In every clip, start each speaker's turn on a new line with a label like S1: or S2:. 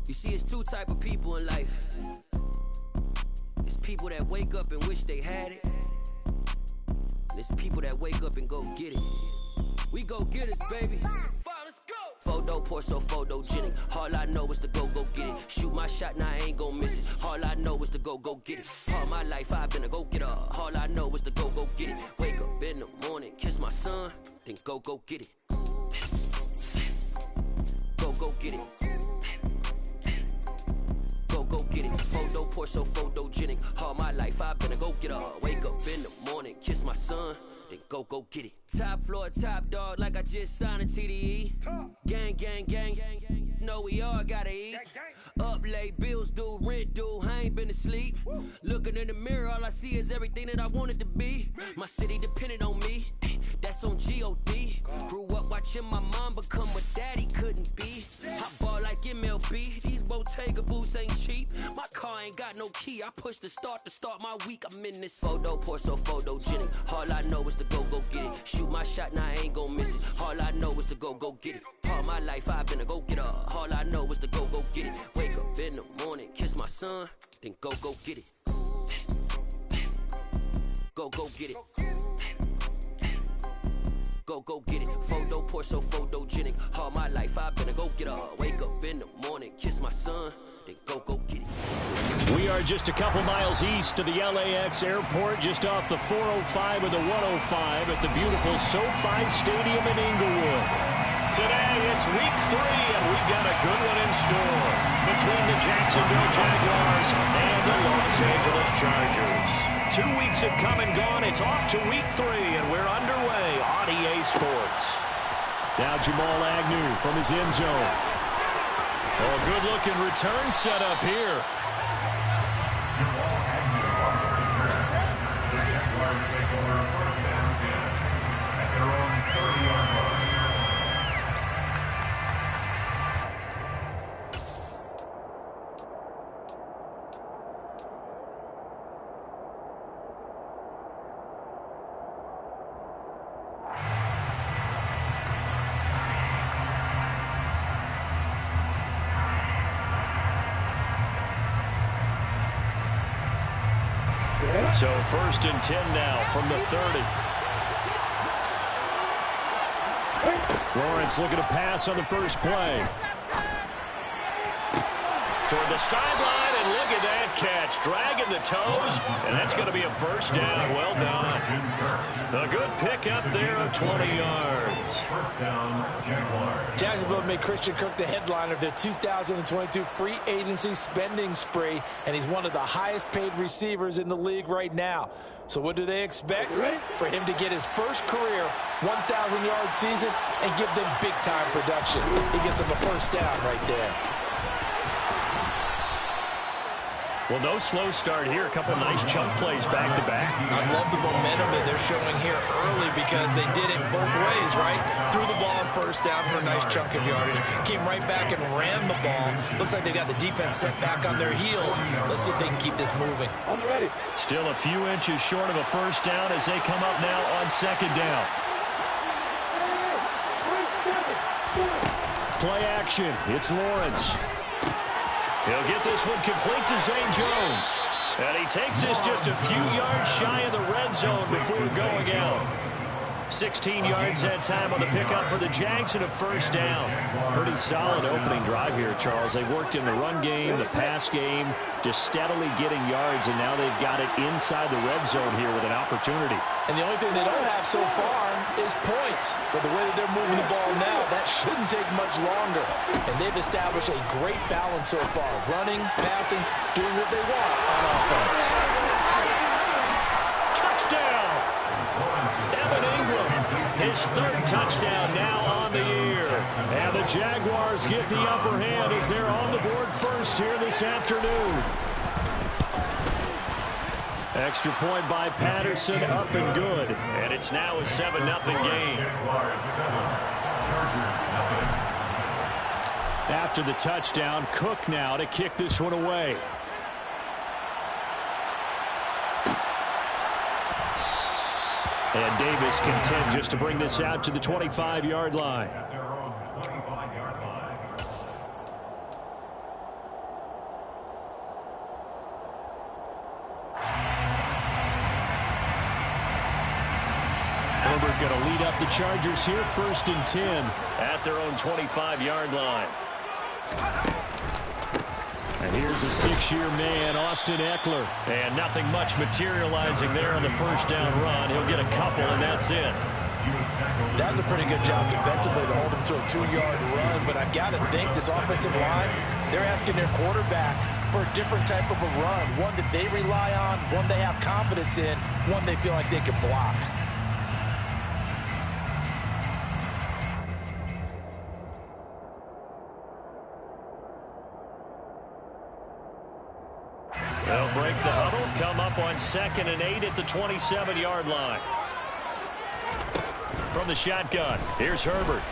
S1: You see, it's two type of people in life. It's people that wake up and wish they had it. And it's people that wake up and go get it. We go get it, baby. Let's go. Photo pour so photogenic. All I know is to go get it. Shoot my shot, now I ain't gon' miss it. All I know is to go get it. All my life I've been a go-getter. All I know is to go get it. Wake up in the morning, kiss my son, then go get it. Go get it. Go get it. Photo pour so photogenic. All my life I've been a go-getter. Wake up in the morning, kiss my son, then go get it. Top floor, top dog, like I just signed a TDE. Gang, gang, gang, gang. Know we all gotta eat. Up late, bills due, rent due, I ain't been asleep. Looking in the mirror, all I see is everything that I wanted to be. My city depended on me, that's on G.O.D. Grew up watching my mom become what daddy couldn't be. I ball like MLB, these Bottega boots ain't cheap. My car ain't got no key, I push the start my week. I'm in this photo pour so photogenic. All I know is to go get it. Shoot my shot, now I ain't gon' miss it. All I know is to go get it. All my life I've been a go-getter. All I know is to go get it. Wake up in the morning, kiss my son, then go get it. Go get it. Go get it. Photo pour so photogenic. All my life I've been a go-getter. Wake up in the morning, kiss my son, then go get it.
S2: We are just a couple miles east of the LAX airport, just off the 405 or the 105 at the beautiful SoFi Stadium in Inglewood. Today, it's week 3, and we've got a good one in store between the Jacksonville Jaguars and the Los Angeles Chargers. 2 weeks have come and gone. It's off to week 3, and we're underway on EA Sports. Now Jamal Agnew from his end zone. Oh, good-looking return set up here.
S3: The Jaguars take over first down 10 at their own 30-yard line.
S2: So first and 10 now from the 30. Lawrence looking to pass on the first play. Toward the sideline, and look at that catch. Dragging the toes, and that's going to be a first down. Well done. A good pickup there of 20 yards.
S3: First down, Jaguars.
S4: Jacksonville made Christian Kirk the headliner of their 2022 free agency spending spree, and he's one of the highest paid receivers in the league right now. So what do they expect? For him to get his first career 1,000-yard season and give them big-time production. He gets them a first down right there.
S2: Well, no slow start here. A couple nice chunk plays back-to-back.
S5: I love the momentum that they're showing here early because they did it both ways, right? Threw the ball on first down for a nice chunk of yardage. Came right back and ran the ball. Looks like they got the defense set back on their heels. Let's see if they can keep this moving.
S2: Still a few inches short of a first down as they come up now on second down. Play action. It's Lawrence. He'll get this one complete to Zay Jones. And he takes this just a few yards shy of the red zone before going out. 16 yards that time on the pickup for the Jags and a first down. Pretty solid opening drive here, Charles. They worked in the run game, the pass game, just steadily getting yards, and now they've got it inside the red zone here with an opportunity.
S4: And the only thing they don't have so far is points. But the way that they're moving the ball now, that shouldn't take much longer. And they've established a great balance so far. Running, passing, doing what they want on offense.
S2: Touchdown! Evan Ingram, his third touchdown now on the year. And the Jaguars get the upper hand as they're on the board first here this afternoon. Extra point by Patterson, up and good. And it's now a 7-0 game. After the touchdown, Cook now to kick this one away. And Davis content just to bring this out to the 25-yard line. Herbert going to lead up the Chargers here, 1st and 10 at their own 25-yard line. And here's a 6-year man, Austin Eckler. And nothing much materializing there on the first down run. He'll get a couple, and that's it.
S4: That was a pretty good job defensively to hold him to a 2-yard run, but I've got to think this offensive line, they're asking their quarterback for a different type of a run, one that they rely on, one they have confidence in, one they feel like they can block.
S2: They'll break the huddle, come up on 2nd and 8 at the 27-yard line. From the shotgun, here's Herbert.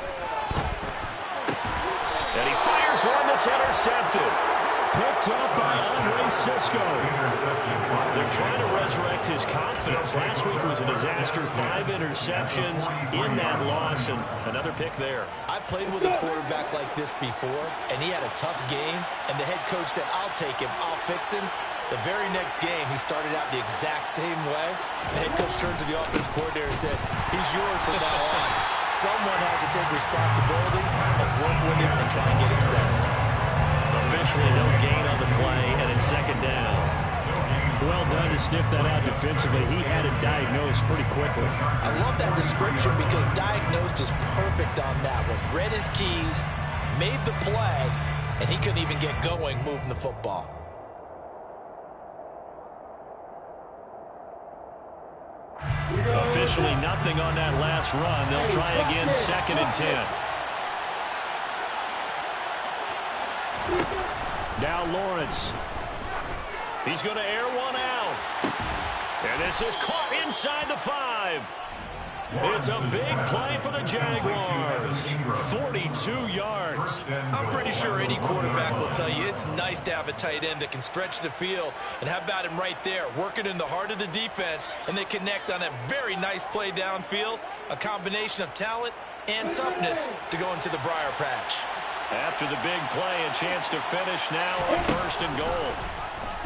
S2: And he fires one that's intercepted. Picked up by Andre Cisco. They're trying to resurrect his confidence. Last week was a disaster. 5 interceptions in that loss, and another pick there.
S5: I played with a quarterback like this before, and he had a tough game, and the head coach said, I'll take him, I'll fix him. The very next game, he started out the exact same way. The head coach turned to the offense coordinator and said, he's yours from now on. Someone has to take responsibility of work with him and try and get him settled.
S2: Officially no gain on the play, and it's 2nd down. Well done to sniff that out defensively. He had it diagnosed pretty quickly.
S4: I love that description because diagnosed is perfect on that one. Read his keys, made the play, and he couldn't even get going moving the football.
S2: Officially nothing on that last run. They'll try again, 2nd and 10. Now Lawrence. He's going to air one out. And this is caught inside the 5. It's a big play for the Jaguars. 42 yards.
S5: I'm pretty sure any quarterback will tell you it's nice to have a tight end that can stretch the field. And how about him right there, working in the heart of the defense, and they connect on a very nice play downfield. A combination of talent and toughness to go into the briar patch.
S2: After the big play, a chance to finish now on 1st and goal.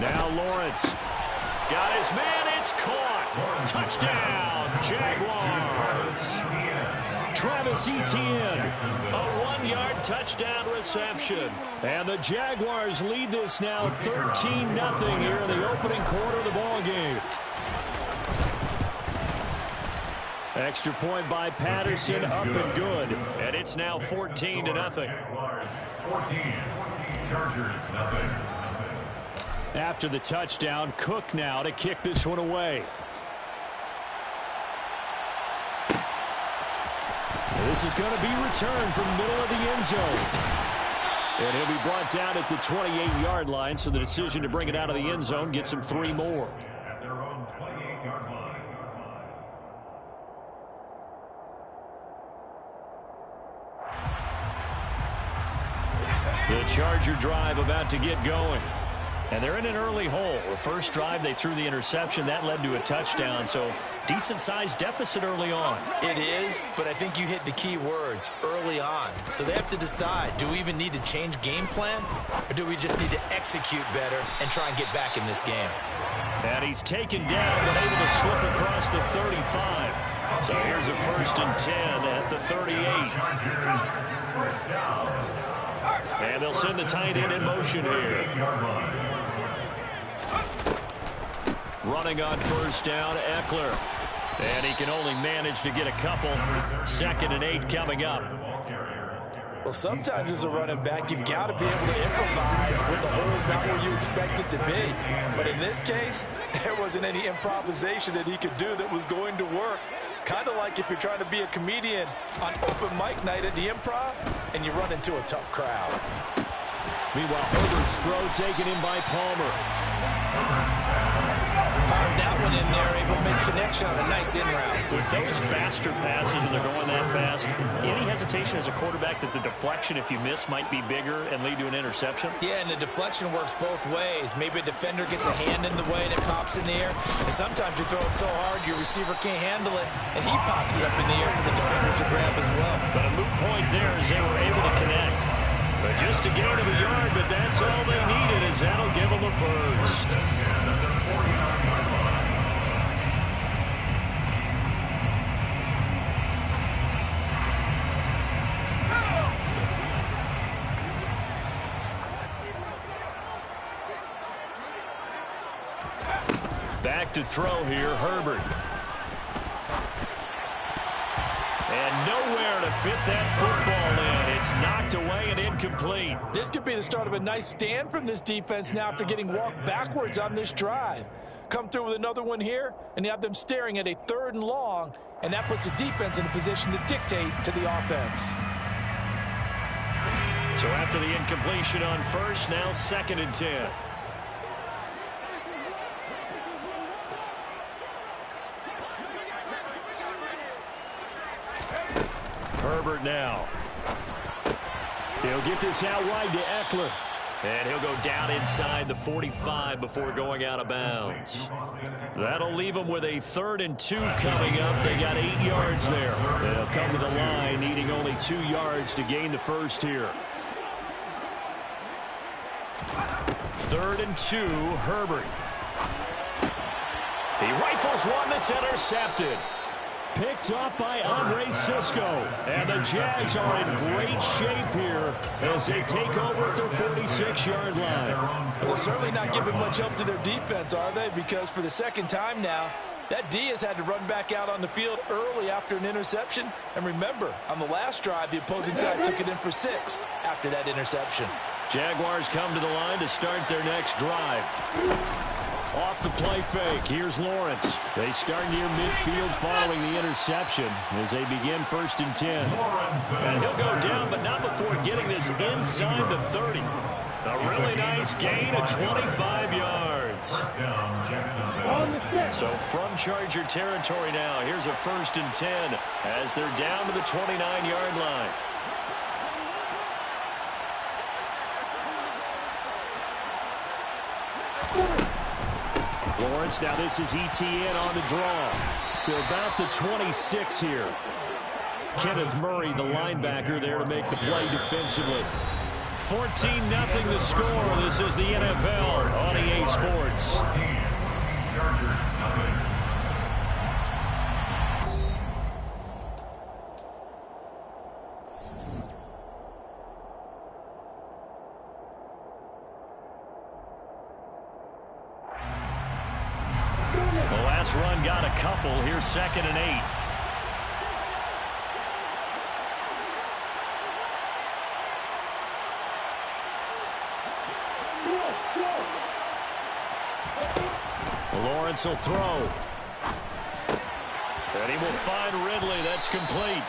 S2: Now Lawrence. Got his man, it's caught. Touchdown, Jaguars. Travis Etienne, a 1-yard touchdown reception. And the Jaguars lead this now 13-0 here in the opening quarter of the ball game. Extra point by Patterson, up and good. And it's now 14-0.
S3: Jaguars 14, Chargers nothing.
S2: After the touchdown, Cook now to kick this one away. This is going to be returned from the middle of the end zone. And he'll be brought down at the 28-yard line, so the decision to bring it out of the end zone gets him 3 more.
S3: At their own 28-yard line.
S2: The Charger drive about to get going. And they're in an early hole. The first drive, they threw the interception. That led to a touchdown, so decent-sized deficit early on.
S5: It is, but I think you hit the key words, early on. So they have to decide, do we even need to change game plan, or do we just need to execute better and try and get back in this game?
S2: And he's taken down, but able to slip across the 35. So here's a 1st and 10 at the 38.
S3: Chargers first down.
S2: And they'll send the tight end in motion here.
S3: 8-yard line.
S2: Running on 1st down, Eckler. And he can only manage to get a couple. 2nd and 8 coming up.
S4: Well, sometimes as a running back, you've got to be able to improvise when the hole's not where you expect it to be. But in this case, there wasn't any improvisation that he could do that was going to work. Kind of like if you're trying to be a comedian on open mic night at the Improv and you run into a tough crowd.
S2: Meanwhile, Herbert's throw taken in by Palmer.
S5: Found that one in there, able to make connection on a nice in route.
S2: With those faster passes and they're going that fast, any hesitation as a quarterback that the deflection, if you miss, might be bigger and lead to an interception?
S5: Yeah, and the deflection works both ways. Maybe a defender gets a hand in the way and it pops in the air. And sometimes you throw it so hard your receiver can't handle it, and he pops it up in the air for the defenders to grab as well.
S2: But a moot point there as they were able to connect. But just a gain of a yard, but that's all they needed, as that'll give them a first. to throw here, Herbert. And nowhere to fit that football in. It's knocked away and incomplete.
S4: This could be the start of a nice stand from this defense now after getting walked backwards on this drive. Come through with another one here, and you have them staring at a 3rd and long, and that puts the defense in a position to dictate to the offense.
S2: So after the incompletion on first, now 2nd and 10. Herbert now. He'll get this out wide to Eckler. And he'll go down inside the 45 before going out of bounds. That'll leave them with a 3rd and 2 coming up. They got 8 yards there. They'll come to the line needing only 2 yards to gain the first here. 3rd and 2, Herbert. He rifles one that's intercepted. Picked off by Andre Cisco. And the Jags are in great shape here as they take over at their 46-yard line.
S4: Well, certainly not giving much help to their defense, are they? Because for the 2nd time now, that D has had to run back out on the field early after an interception. And remember, on the last drive, the opposing side took it in for 6 after that interception.
S2: Jaguars come to the line to start their next drive. Off the play fake, here's Lawrence. They start near midfield following the interception as they begin 1st and 10. And he'll go down, but not before getting this inside the 30. A really nice gain of 25 yards. So from Charger territory now, here's a 1st and 10 as they're down to the 29-yard line. Lawrence, now this is ETN on the draw to about the 26 here. Kenneth Murray, the linebacker, there to make the play defensively. 14-0 the score. This is the NFL on EA Sports.
S3: 14, Chargers, nothing.
S2: Run got a couple. Here's 2nd and 8. Lawrence will throw. And he will find Ridley. That's complete.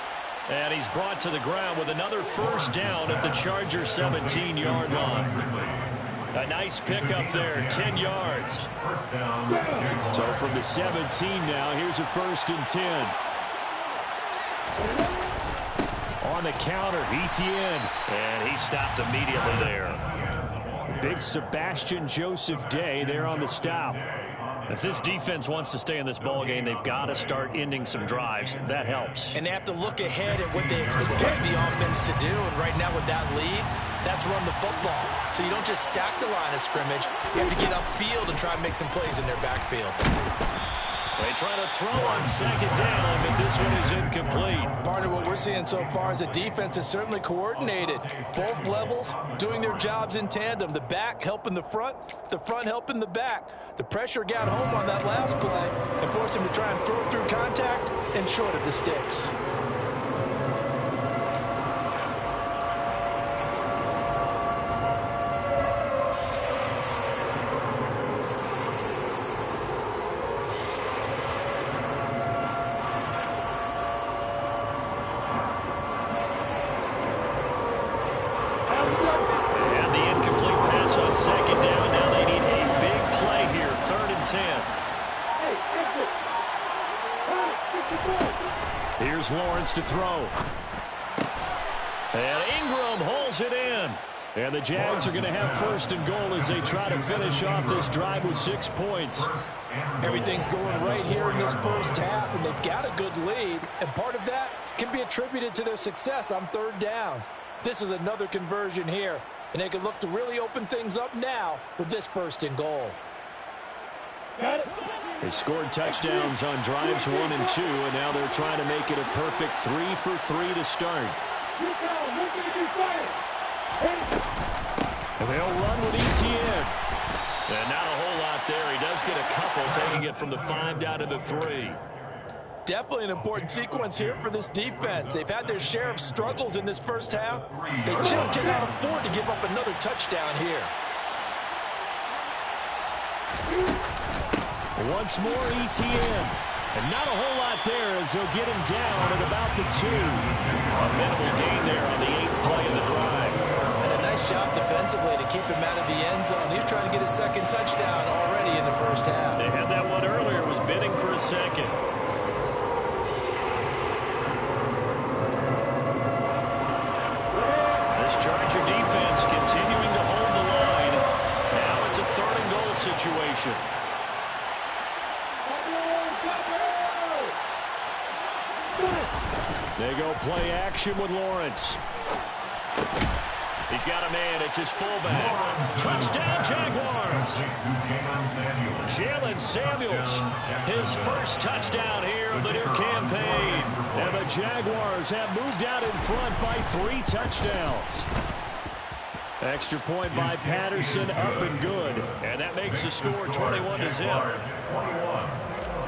S2: And he's brought to the ground with another 1st down at the Chargers 17-yard line. A nice pickup there, 10 yards.
S3: First down.
S2: So from the 17 now, here's a 1st and 10. On the counter, ETN. And he stopped immediately there. Big Sebastian Joseph Day there on the stop. If this defense wants to stay in this ballgame, they've got to start ending some drives. That helps.
S5: And they have to look ahead at what they expect the offense to do. And right now with that lead, that's run the football. So you don't just stack the line of scrimmage. You have to get upfield and try and make some plays in their backfield.
S2: They try to throw on 2nd down, but this one is incomplete.
S4: Partner, what we're seeing so far is the defense is certainly coordinated. Both levels doing their jobs in tandem. The back helping the front helping the back. The pressure got home on that last play and forced him to try and throw through contact and short of the sticks.
S2: Here's Lawrence to throw. And Ingram holds it in. And the Jags are going to have 1st and goal as they try to finish off this drive with 6 points.
S4: Everything's going right here in this 1st half, and they've got a good lead. And part of that can be attributed to their success on 3rd downs. This is another conversion here, and they can look to really open things up now with this 1st and goal.
S2: They scored touchdowns on drives 1 and 2, and now they're trying to make it a perfect 3 for 3 to start. And they'll run with ETN. And not a whole lot there. He does get a couple, taking it from the 5 down to the 3.
S4: Definitely an important sequence here for this defense. They've had their share of struggles in this first half. They just cannot afford to give up another touchdown here.
S2: Once more, ETN. And not a whole lot there as they'll get him down at about the 2. A minimal gain there on the 8th play of the drive.
S5: And a nice job defensively to keep him out of the end zone. He was trying to get his second touchdown already in the first half.
S2: They had that one earlier, was bidding for a second. Charger defense continuing to hold the line. Now it's a 3rd and goal situation. They go play action with Lawrence. He's got a man. It's his fullback. Touchdown, Jaguars. Jalen Samuels, his first touchdown here of the new campaign. And the Jaguars have moved out in front by 3 touchdowns. Extra point by Patterson, up and good. And that makes the score 21-0.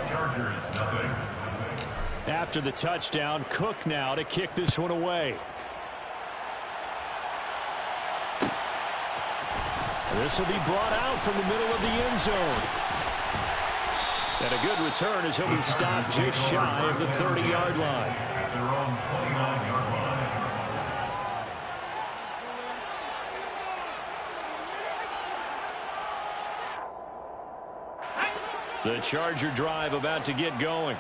S3: Chargers, nothing.
S2: After the touchdown, Cook now to kick this one away. This will be brought out from the middle of the end zone. And a good return as he'll be stopped just shy of the 30-yard line.
S3: At their own 29-yard line.
S2: The Charger drive about to get going.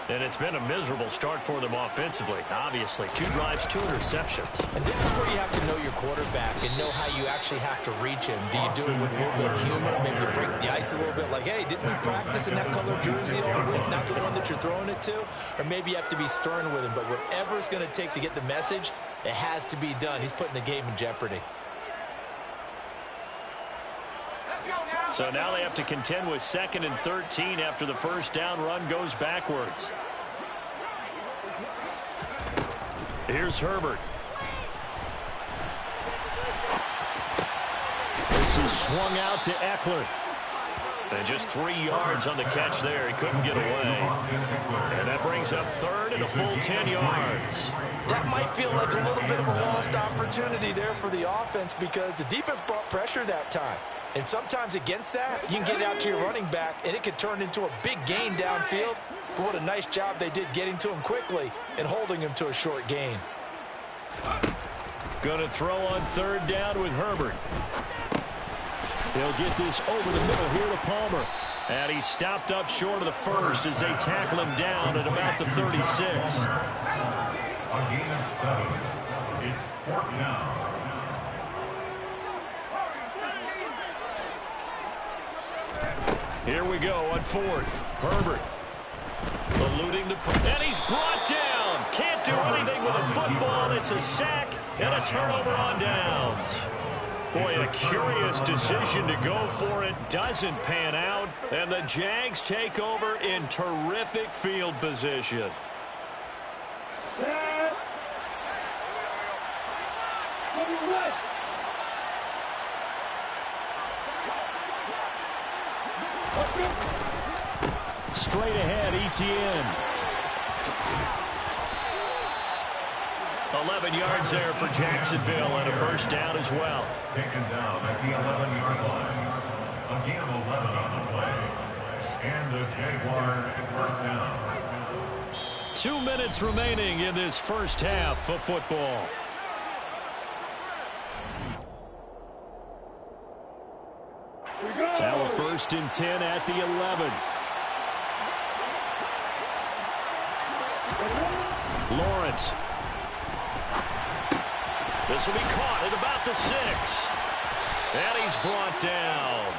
S2: And it's been a miserable start for them offensively. Obviously, 2 drives, 2 interceptions.
S5: And this is where you have to know your quarterback and know how you actually have to reach him. Do you do it with a little bit of humor? Maybe you break the ice a little bit like, hey, didn't we practice in that color jersey all week, not the one that you're throwing it to? Or maybe you have to be stern with him. But whatever it's going to take to get the message, it has to be done. He's putting the game in jeopardy.
S2: So now they have to contend with 2nd and 13 after the first down run goes backwards. Here's Herbert. This is swung out to Eckler. And just 3 yards on the catch there. He couldn't get away. And that brings up 3rd and a full 10 yards.
S4: That might feel like a little bit of a lost opportunity there for the offense because the defense brought pressure that time. And sometimes against that, you can get it out to your running back, and it could turn into a big gain downfield. But what a nice job they did getting to him quickly and holding him to a short gain.
S2: Going to throw on 3rd down with Herbert. He'll get this over the middle here to Palmer. And he's stopped up short of the first as they tackle him down at about the 36.
S3: A gain of 7. It's 4th down.
S2: Here we go on 4th. Herbert eluding the and he's brought down. Can't do anything with a football. It's a sack and a turnover on downs. Boy, a curious decision to go for it. Doesn't pan out. And the Jags take over in terrific field position. Straight ahead, ETN. 11 yards there for Jacksonville and a first down as well.
S3: Taken down at the 11-yard line. A gain of 11 on the play. And the Jaguar first down.
S2: 2 minutes remaining in this first half of football. Now a 1st and 10 at the 11. Lawrence. This will be caught at about the 6. And he's brought down.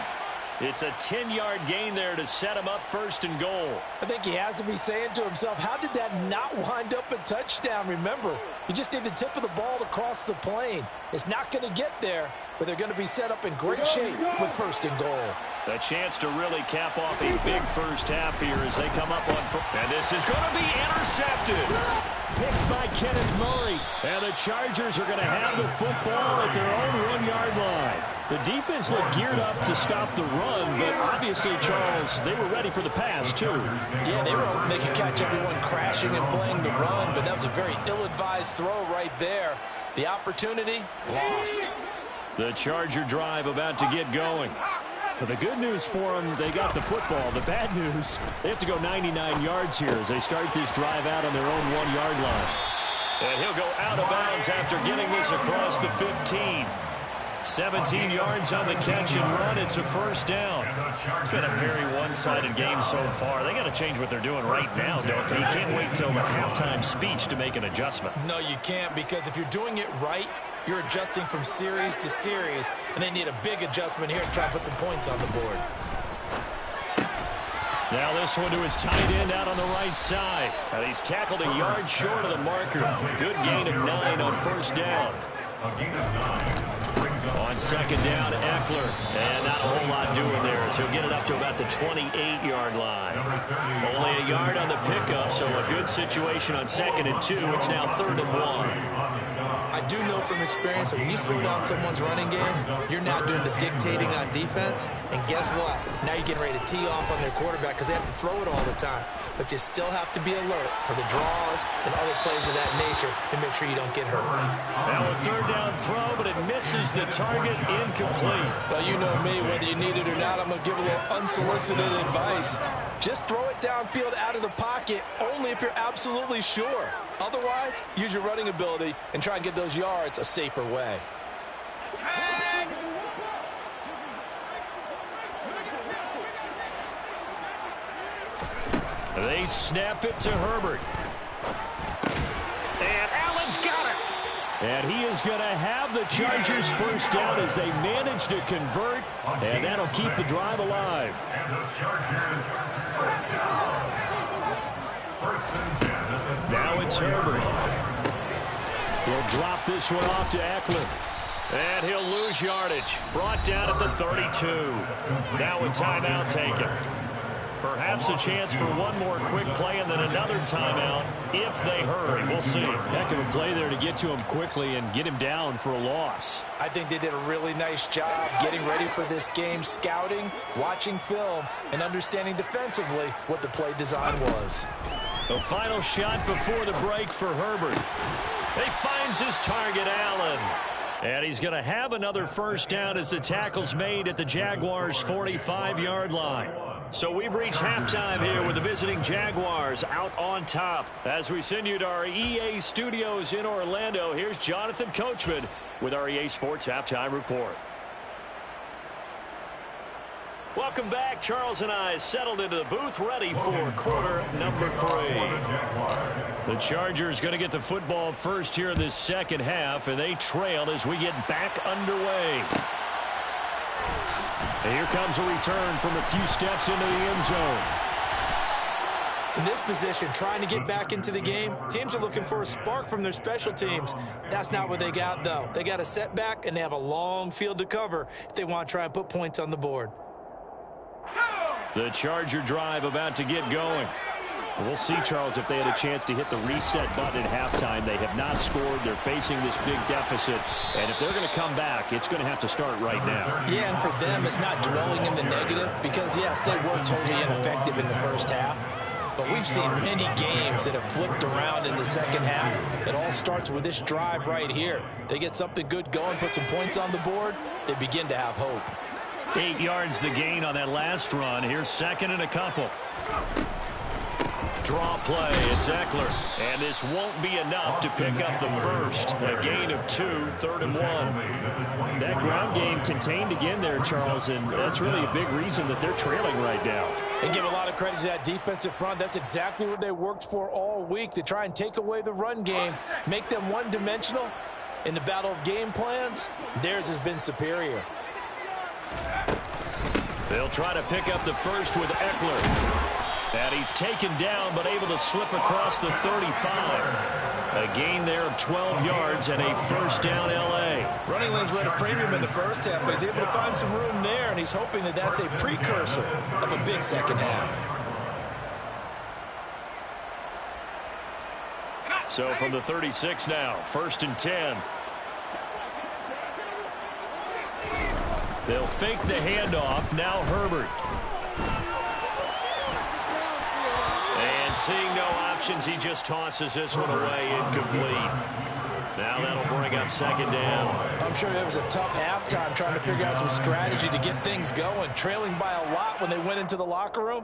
S2: It's a 10-yard gain there to set him up 1st and goal.
S4: I think he has to be saying to himself, how did that not wind up a touchdown? Remember, you just need the tip of the ball to cross the plane. It's not going to get there, but they're going to be set up in great shape with 1st and goal.
S2: A chance to really cap off a big first half here as they come up on foot. And this is going to be intercepted. Picked by Kenneth Murray. And the Chargers are going to have the football at their own 1-yard line. The defense looked geared up to stop the run, but obviously, Charles, they were ready for the pass, too.
S4: Yeah, they were hoping they could catch everyone crashing and playing the run, but that was a very ill-advised throw right there. The opportunity, lost.
S2: The Charger drive about to get going. But the good news for them, they got the football. The bad news, they have to go 99 yards here as they start this drive out on their own 1-yard line. And he'll go out of bounds after getting this across the 15. 17 yards on the catch and run. It's a first down. It's been a very one-sided game so far. They got to change what they're doing right now, don't they? You can't wait till the halftime speech to make an adjustment.
S5: No, you can't, because if you're doing it right, you're adjusting from series to series, and they need a big adjustment here to try to put some points on the board.
S2: Now this one to his tight end out on the right side. And he's tackled a yard short of the marker. Good gain of 9 on first down.
S3: A gain of 9.
S2: On second down, Eckler. And not a whole lot doing there, so he'll get it up to about the 28-yard line. Only a yard on the pickup, so a good situation on 2nd and 2. It's now 3rd and 1.
S5: I do know from experience that when you slow down someone's running game, you're now doing the dictating on defense. And guess what? Now you're getting ready to tee off on their quarterback because they have to throw it all the time. But you still have to be alert for the draws and other plays of that nature to make sure you don't get hurt.
S2: Now a 3rd down throw, but it misses the target, incomplete.
S4: Well, you know me, whether you need it or not, I'm going to give a little unsolicited advice. Just throw it downfield out of the pocket, only if you're absolutely sure. Otherwise, use your running ability and try and get those yards a safer way.
S2: They snap it to Herbert. And Allen's got it. And he is going to have the Chargers first down as they manage to convert. And that'll keep the drive alive.
S3: And the Chargers first down. 1st and 10.
S2: Now it's Herbert. He'll drop this one off to Eckler. And he'll lose yardage. Brought down at the 32. Now a timeout taken. Perhaps a chance for one more quick play and then another timeout if they hurry. We'll see. Heck of a play there to get to him quickly and get him down for a loss.
S4: I think they did a really nice job getting ready for this game, scouting, watching film, and understanding defensively what the play design was.
S2: The final shot before the break for Herbert. He finds his target, Allen. And he's going to have another first down as the tackle's made at the Jaguars' 45-yard line. So we've reached halftime here with the visiting Jaguars out on top. As we send you to our EA studios in Orlando, here's Jonathan Coachman with our EA Sports Halftime Report. Welcome back. Charles and I settled into the booth ready for quarter number 3. The Chargers going to get the football first here in this second half, and they trail as we get back underway. And here comes a return from a few steps into the end zone.
S5: In this position, trying to get back into the game, teams are looking for a spark from their special teams. That's not what they got, though. They got a setback, and they have a long field to cover if they want to try and put points on the board.
S2: The Charger drive about to get going. We'll see, Charles, if they had a chance to hit the reset button at halftime. They have not scored. They're facing this big deficit. And if they're going to come back, it's going to have to start right now.
S4: Yeah, and for them, it's not dwelling in the negative because, yes, they were totally ineffective in the first half. But we've seen many games that have flipped around in the second half. It all starts with this drive right here. They get something good going, put some points on the board, they begin to have hope.
S2: 8 yards the gain on that last run. Here's 2nd and a couple. Draw play, it's Eckler. And this won't be enough to pick up the first. A gain of 2, 3rd and 1. That ground game contained again there, Charles, and that's really a big reason that they're trailing right now.
S4: They give a lot of credit to that defensive front. That's exactly what they worked for all week, to try and take away the run game, make them one-dimensional. In the battle of game plans, theirs has been superior.
S2: They'll try to pick up the first with Eckler. And he's taken down, but able to slip across the 35. A gain there of 12 yards and a first down L.A.
S5: Running lanes were at a premium in the first half, but he's able to find some room there, and he's hoping that that's a precursor of a big second half.
S2: So from the 36 now, 1st and 10. They'll fake the handoff. Now Herbert. And seeing no options, he just tosses this one away, incomplete. Now that'll bring up second down.
S4: I'm sure it was a tough halftime trying to figure out some strategy to get things going. Trailing by a lot when they went into the locker room.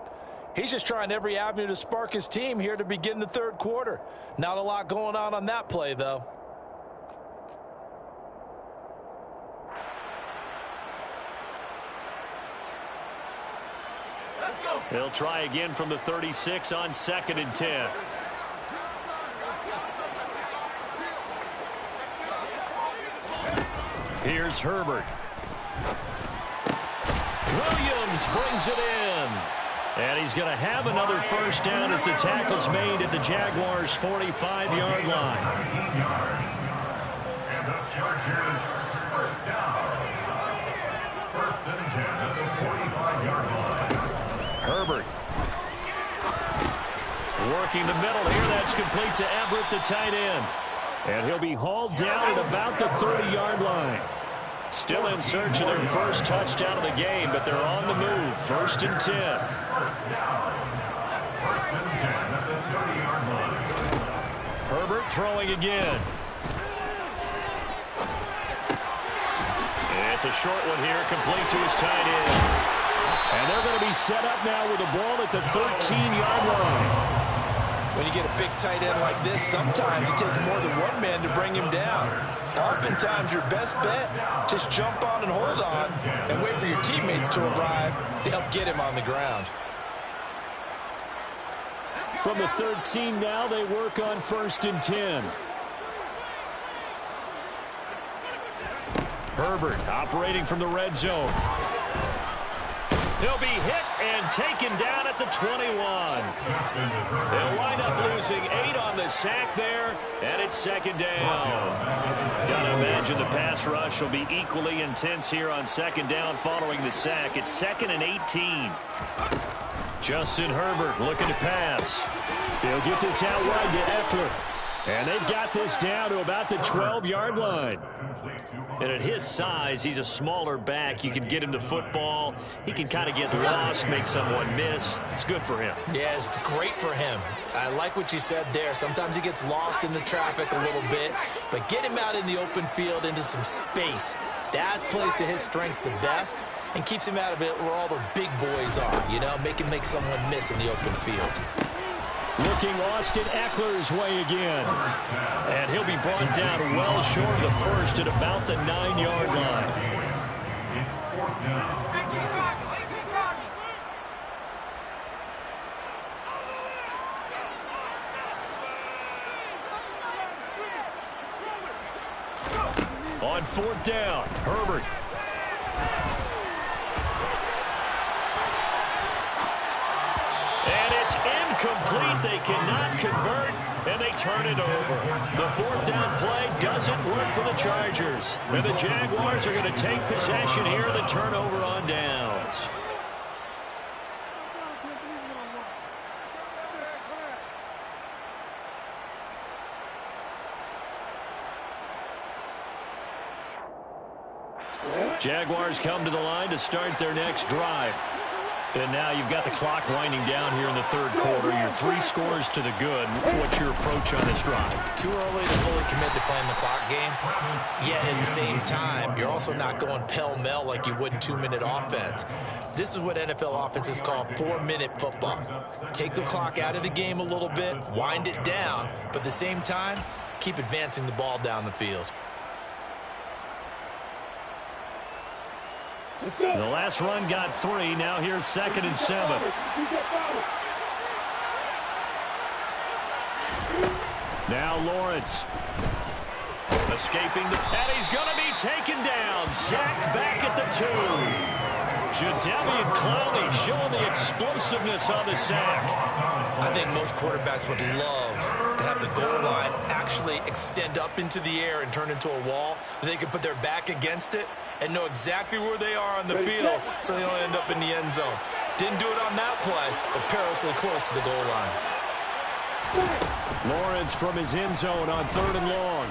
S4: He's just trying every avenue to spark his team here to begin the third quarter. Not a lot going on that play, though.
S2: He'll try again from the 36 on 2nd and 10. Here's Herbert. Williams brings it in. And he's going to have another first down as the tackle's made at the Jaguars' 45-yard line.
S3: 19 yards. And the Chargers first down. 1st and 10 at the 45-yard line.
S2: Herbert. Working the middle here. That's complete to Everett, the tight end. And he'll be hauled down at about the 30-yard line. Still in search of their first touchdown of the game, but they're on the move. 1st and 10.
S3: First down. 1st and 10 at the 30-yard line.
S2: Herbert throwing again. It's a short one here, complete to his tight end. And they're going to be set up now with the ball at the 13-yard line.
S4: When you get a big tight end like this, sometimes it takes more than one man to bring him down. Oftentimes, your best bet, just jump on and hold on and wait for your teammates to arrive to help get him on the ground.
S2: From the 13 now, they work on 1st and 10. Herbert operating from the red zone. He'll be hit and taken down at the 21. They'll wind up losing 8 on the sack there, and it's 2nd down. Gotta imagine the pass rush will be equally intense here on 2nd down following the sack. It's 2nd and 18. Justin Herbert looking to pass. He'll get this out wide to Eckler. And they've got this down to about the 12-yard line. And at his size, he's a smaller back. You can get him the football. He can kind of get lost, make someone miss. It's good for him.
S4: Yeah, it's great for him. I like what you said there. Sometimes he gets lost in the traffic a little bit. But get him out in the open field into some space. That plays to his strengths the best and keeps him out of it where all the big boys are. You know, make him make someone miss in the open field.
S2: Looking Austin Eckler's way again. And he'll be brought down well short of the first at about the 9-yard line.
S3: It's 4th down.
S2: On 4th down, Herbert. And it's incomplete. They cannot convert, and they turn it over. The 4th down play doesn't work for the Chargers. And the Jaguars are going to take possession here, the turnover on downs. Jaguars come to the line to start their next drive. And now you've got the clock winding down here in the third quarter. You're 3 scores to the good. What's your approach on this drive?
S4: Too early to fully commit to playing the clock game. Yet at the same time, you're also not going pell-mell like you would in 2-minute offense. This is what NFL offenses call 4-minute football. Take the clock out of the game a little bit, wind it down, but at the same time, keep advancing the ball down the field.
S2: The last run got 3. Now here's 2nd and 7. Now Lawrence. Escaping the... And he's going to be taken down. Sacked back at the 2. Jadeveon Clowney showing the explosiveness on the sack.
S4: I think most quarterbacks would love to have the goal line actually extend up into the air and turn into a wall. They could put their back against it and know exactly where they are on the field so they don't end up in the end zone. Didn't do it on that play, but perilously close to the goal line.
S2: Lawrence from his end zone on 3rd and long.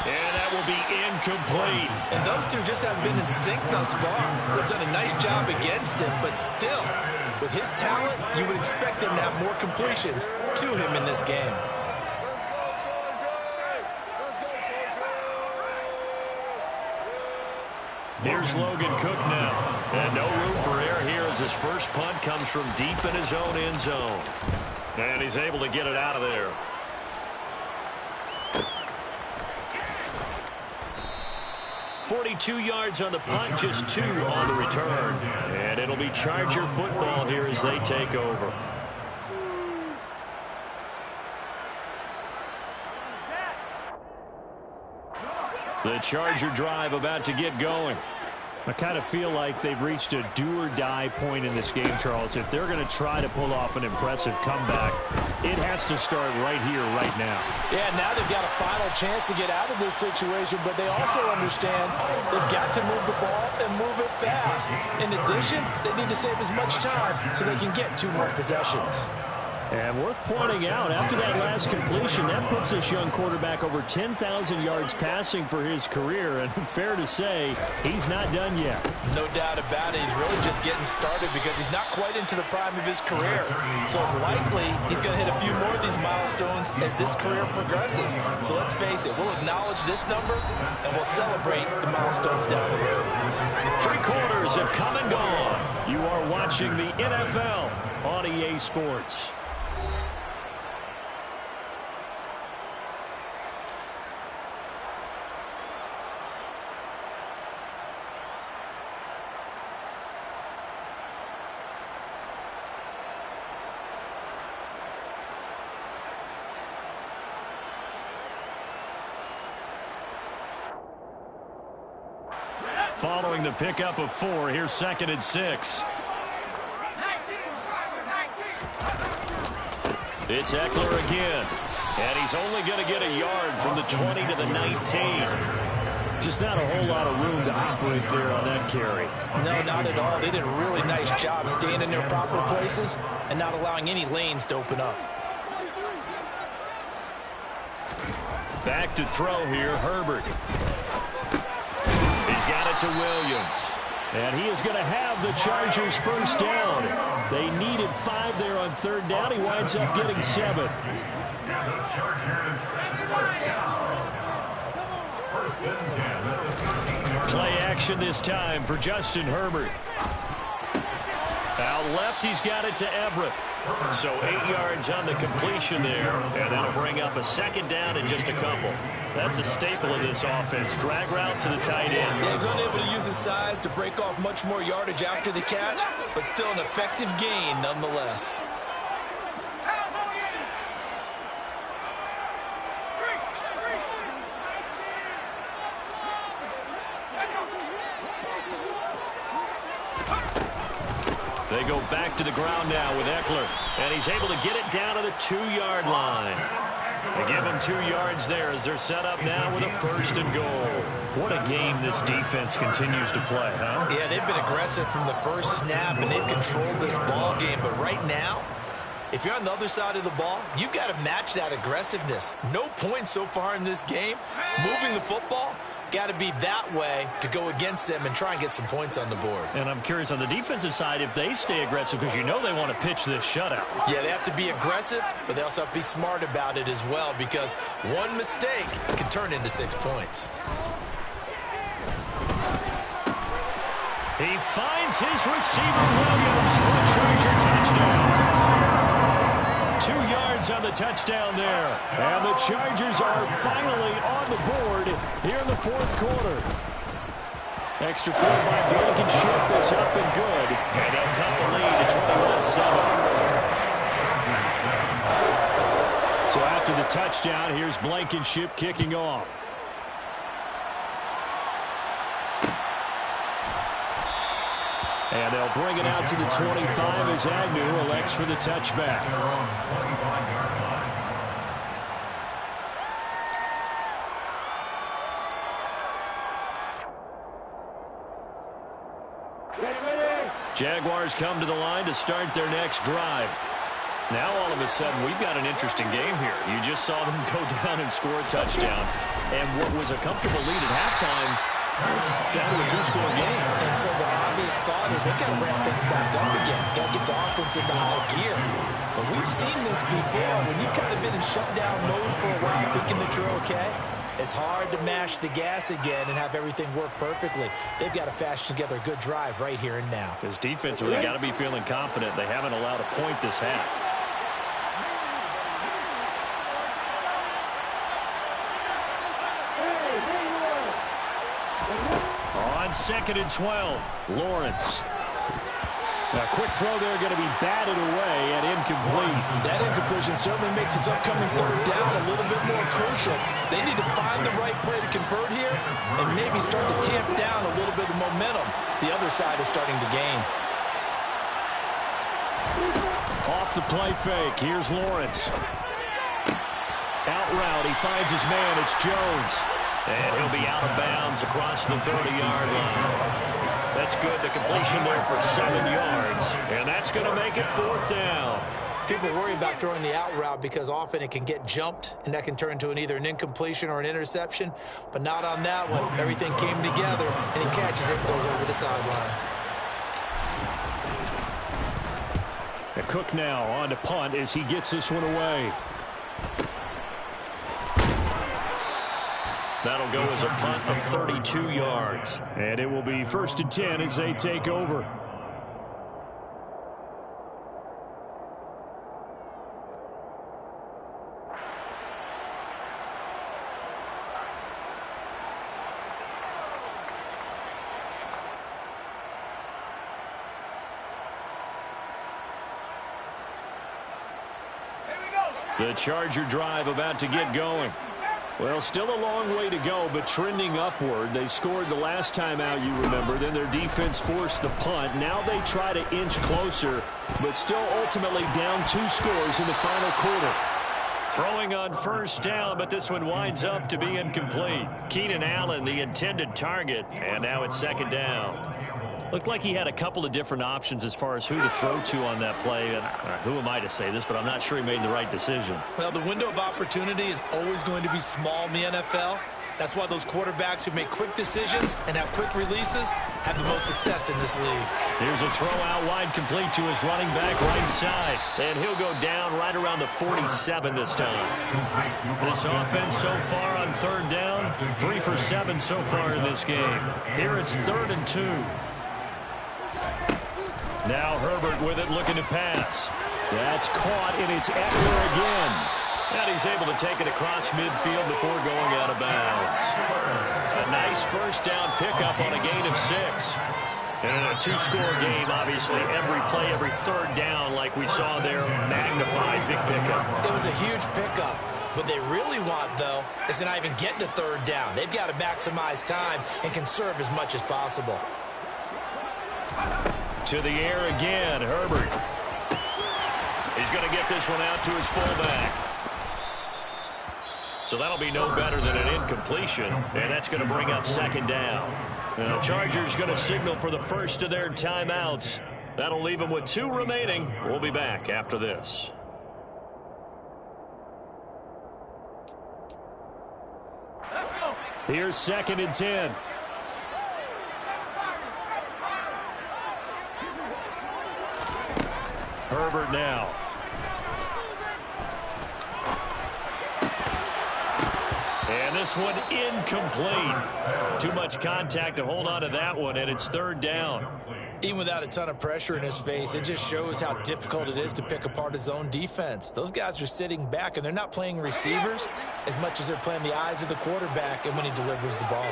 S2: And that will be incomplete.
S5: And those two just haven't been in sync thus far. They've done a nice job against him, but still, with his talent, you would expect him to have more completions to him in this game.
S2: Here's Logan Cook now. And no room for error here as his first punt comes from deep in his own end zone. And he's able to get it out of there. .42 yards on the punt, just 2 on the return. And it'll be Charger football here as they take over. The Charger drive about to get going. I kind of feel like they've reached a do-or-die point in this game, Charles. If they're going to try to pull off an impressive comeback, it has to start right here, right now.
S4: Yeah, now they've got a final chance to get out of this situation, but they also understand they've got to move the ball and move it fast. In addition, they need to save as much time so they can get 2 more possessions.
S2: And worth pointing out, after that last completion, that puts this young quarterback over 10,000 yards passing for his career. And fair to say, he's not done yet.
S4: No doubt about it. He's really just getting started because he's not quite into the prime of his career. So it's likely he's going to hit a few more of these milestones as this career progresses. So let's face it, we'll acknowledge this number and we'll celebrate the milestones down the road.
S2: 3 quarters have come and gone. You are watching the NFL on EA Sports. Following the pickup of 4, here's 2nd and 6. It's Eckler again. And he's only going to get a yard from the 20 to the 19. Just not a whole lot of room to operate there on that carry.
S4: No, not at all. They did a really nice job staying in their proper places and not allowing any lanes to open up.
S2: Back to throw here, Herbert. He's got it to Williams. And he is going to have the Chargers first down. They needed 5 there on 3rd down. He winds up getting 7.
S3: And the Chargers first down. 1st and 10 at the 13-yard
S2: Play action this time for Justin Herbert. Out left, he's got it to Everett. So 8 yards on the completion there, and that'll bring up a 2nd down and just a couple. That's a staple of this offense. Drag route to the tight end.
S5: Yeah, he's unable to use his size to break off much more yardage after the catch, but still an effective gain nonetheless.
S2: They go back to the ground now with Eckler, and he's able to get it down to the 2-yard line. They give him 2 yards there as they're set up now with a 1st and goal. What a game this defense continues to play, huh?
S5: Yeah, they've been aggressive from the first snap, and they've controlled this ball game. But right now, if you're on the other side of the ball, you've got to match that aggressiveness. No points so far in this game. Moving the football, got to be that way to go against them and try and get some points on the board.
S2: And I'm curious on the defensive side if they stay aggressive, because you know they want to pitch this shutout.
S5: Yeah, they have to be aggressive, but they also have to be smart about it as well, because one mistake can turn into 6 points.
S2: He finds his receiver, Williams, for a Charger touchdown. 2 yards on the touchdown there. And the Chargers are finally on the board here in the 4th quarter. Extra point by Blankenship is up and good. And they'll cut the lead to 21-7. So after the touchdown, here's Blankenship kicking off. And they'll bring it out to the 25 as Agnew elects for the touchback. Jaguars come to the line to start their next drive. Now all of a sudden we've got an interesting game here. You just saw them go down and score a touchdown. And what was a comfortable lead at halftime, it's down to a two-score game.
S5: And so the obvious thought is they've got to ramp things back up again. Got to get the offense into high gear. But we've seen this before. When you've kind of been in shutdown mode for a while thinking that you're okay, it's hard to mash the gas again and have everything work perfectly. They've got to fashion together a good drive right here and now.
S2: Because defensively, got to be feeling confident. They haven't allowed a point this half. On 2nd and 12, Lawrence. A quick throw there going to be batted away and incomplete.
S4: That incompletion certainly makes this upcoming third down a little bit more crucial. They need to find the right play to convert here and maybe start to tamp down a little bit of momentum. The other side is starting to gain.
S2: Off the play fake, here's Lawrence. Out route, he finds his man, it's Jones. And he'll be out of bounds across the 30-yard line. That's good. The completion there for 7 yards. And that's going to make it 4th down.
S5: People worry about throwing the out route because often it can get jumped, and that can turn into either an incompletion or an interception. But not on that one. Everything came together, and he catches it and goes over the sideline.
S2: Cook now on to punt as he gets this one away. That'll go as a punt of 32 yards. And it will be 1st and 10 as they take over. The Charger drive about to get going. Well, still a long way to go, but trending upward. They scored the last time out, you remember. Then their defense forced the punt. Now they try to inch closer, but still ultimately down 2 scores in the final quarter. Throwing on 1st down, but this one winds up to be incomplete. Keenan Allen, the intended target, and now it's 2nd down. Looked like he had a couple of different options as far as who to throw to on that play. And who am I to say this, but I'm not sure he made the right decision.
S5: Well, the window of opportunity is always going to be small in the NFL. That's why those quarterbacks who make quick decisions and have quick releases have the most success in this league.
S2: Here's a throw out wide, complete to his running back right side. And he'll go down right around the 47 this time. This offense so far on 3rd down, 3 for 7 so far in this game. Here it's 3rd and 2. Now Herbert with it, looking to pass. That's caught, and it's Eckler again. And he's able to take it across midfield before going out of bounds. A nice 1st down pickup on a gain of 6. And in a 2-score game, obviously, every play, every 3rd down, like we saw there, magnified, big pickup.
S5: It was a huge pickup. What they really want, though, is to not even get to 3rd down. They've got to maximize time and conserve as much as possible.
S2: To the air again, Herbert. He's going to get this one out to his fullback. So that'll be no better than an incompletion, and that's going to bring up 2nd down. The Chargers going to signal for the first of their timeouts. That'll leave them with 2 remaining. We'll be back after this. Here's 2nd and 10. Herbert now. And this one incomplete. Too much contact to hold on to that one, and it's 3rd down.
S5: Even without a ton of pressure in his face, it just shows how difficult it is to pick apart his own defense. Those guys are sitting back, and they're not playing receivers as much as they're playing the eyes of the quarterback and when he delivers the ball.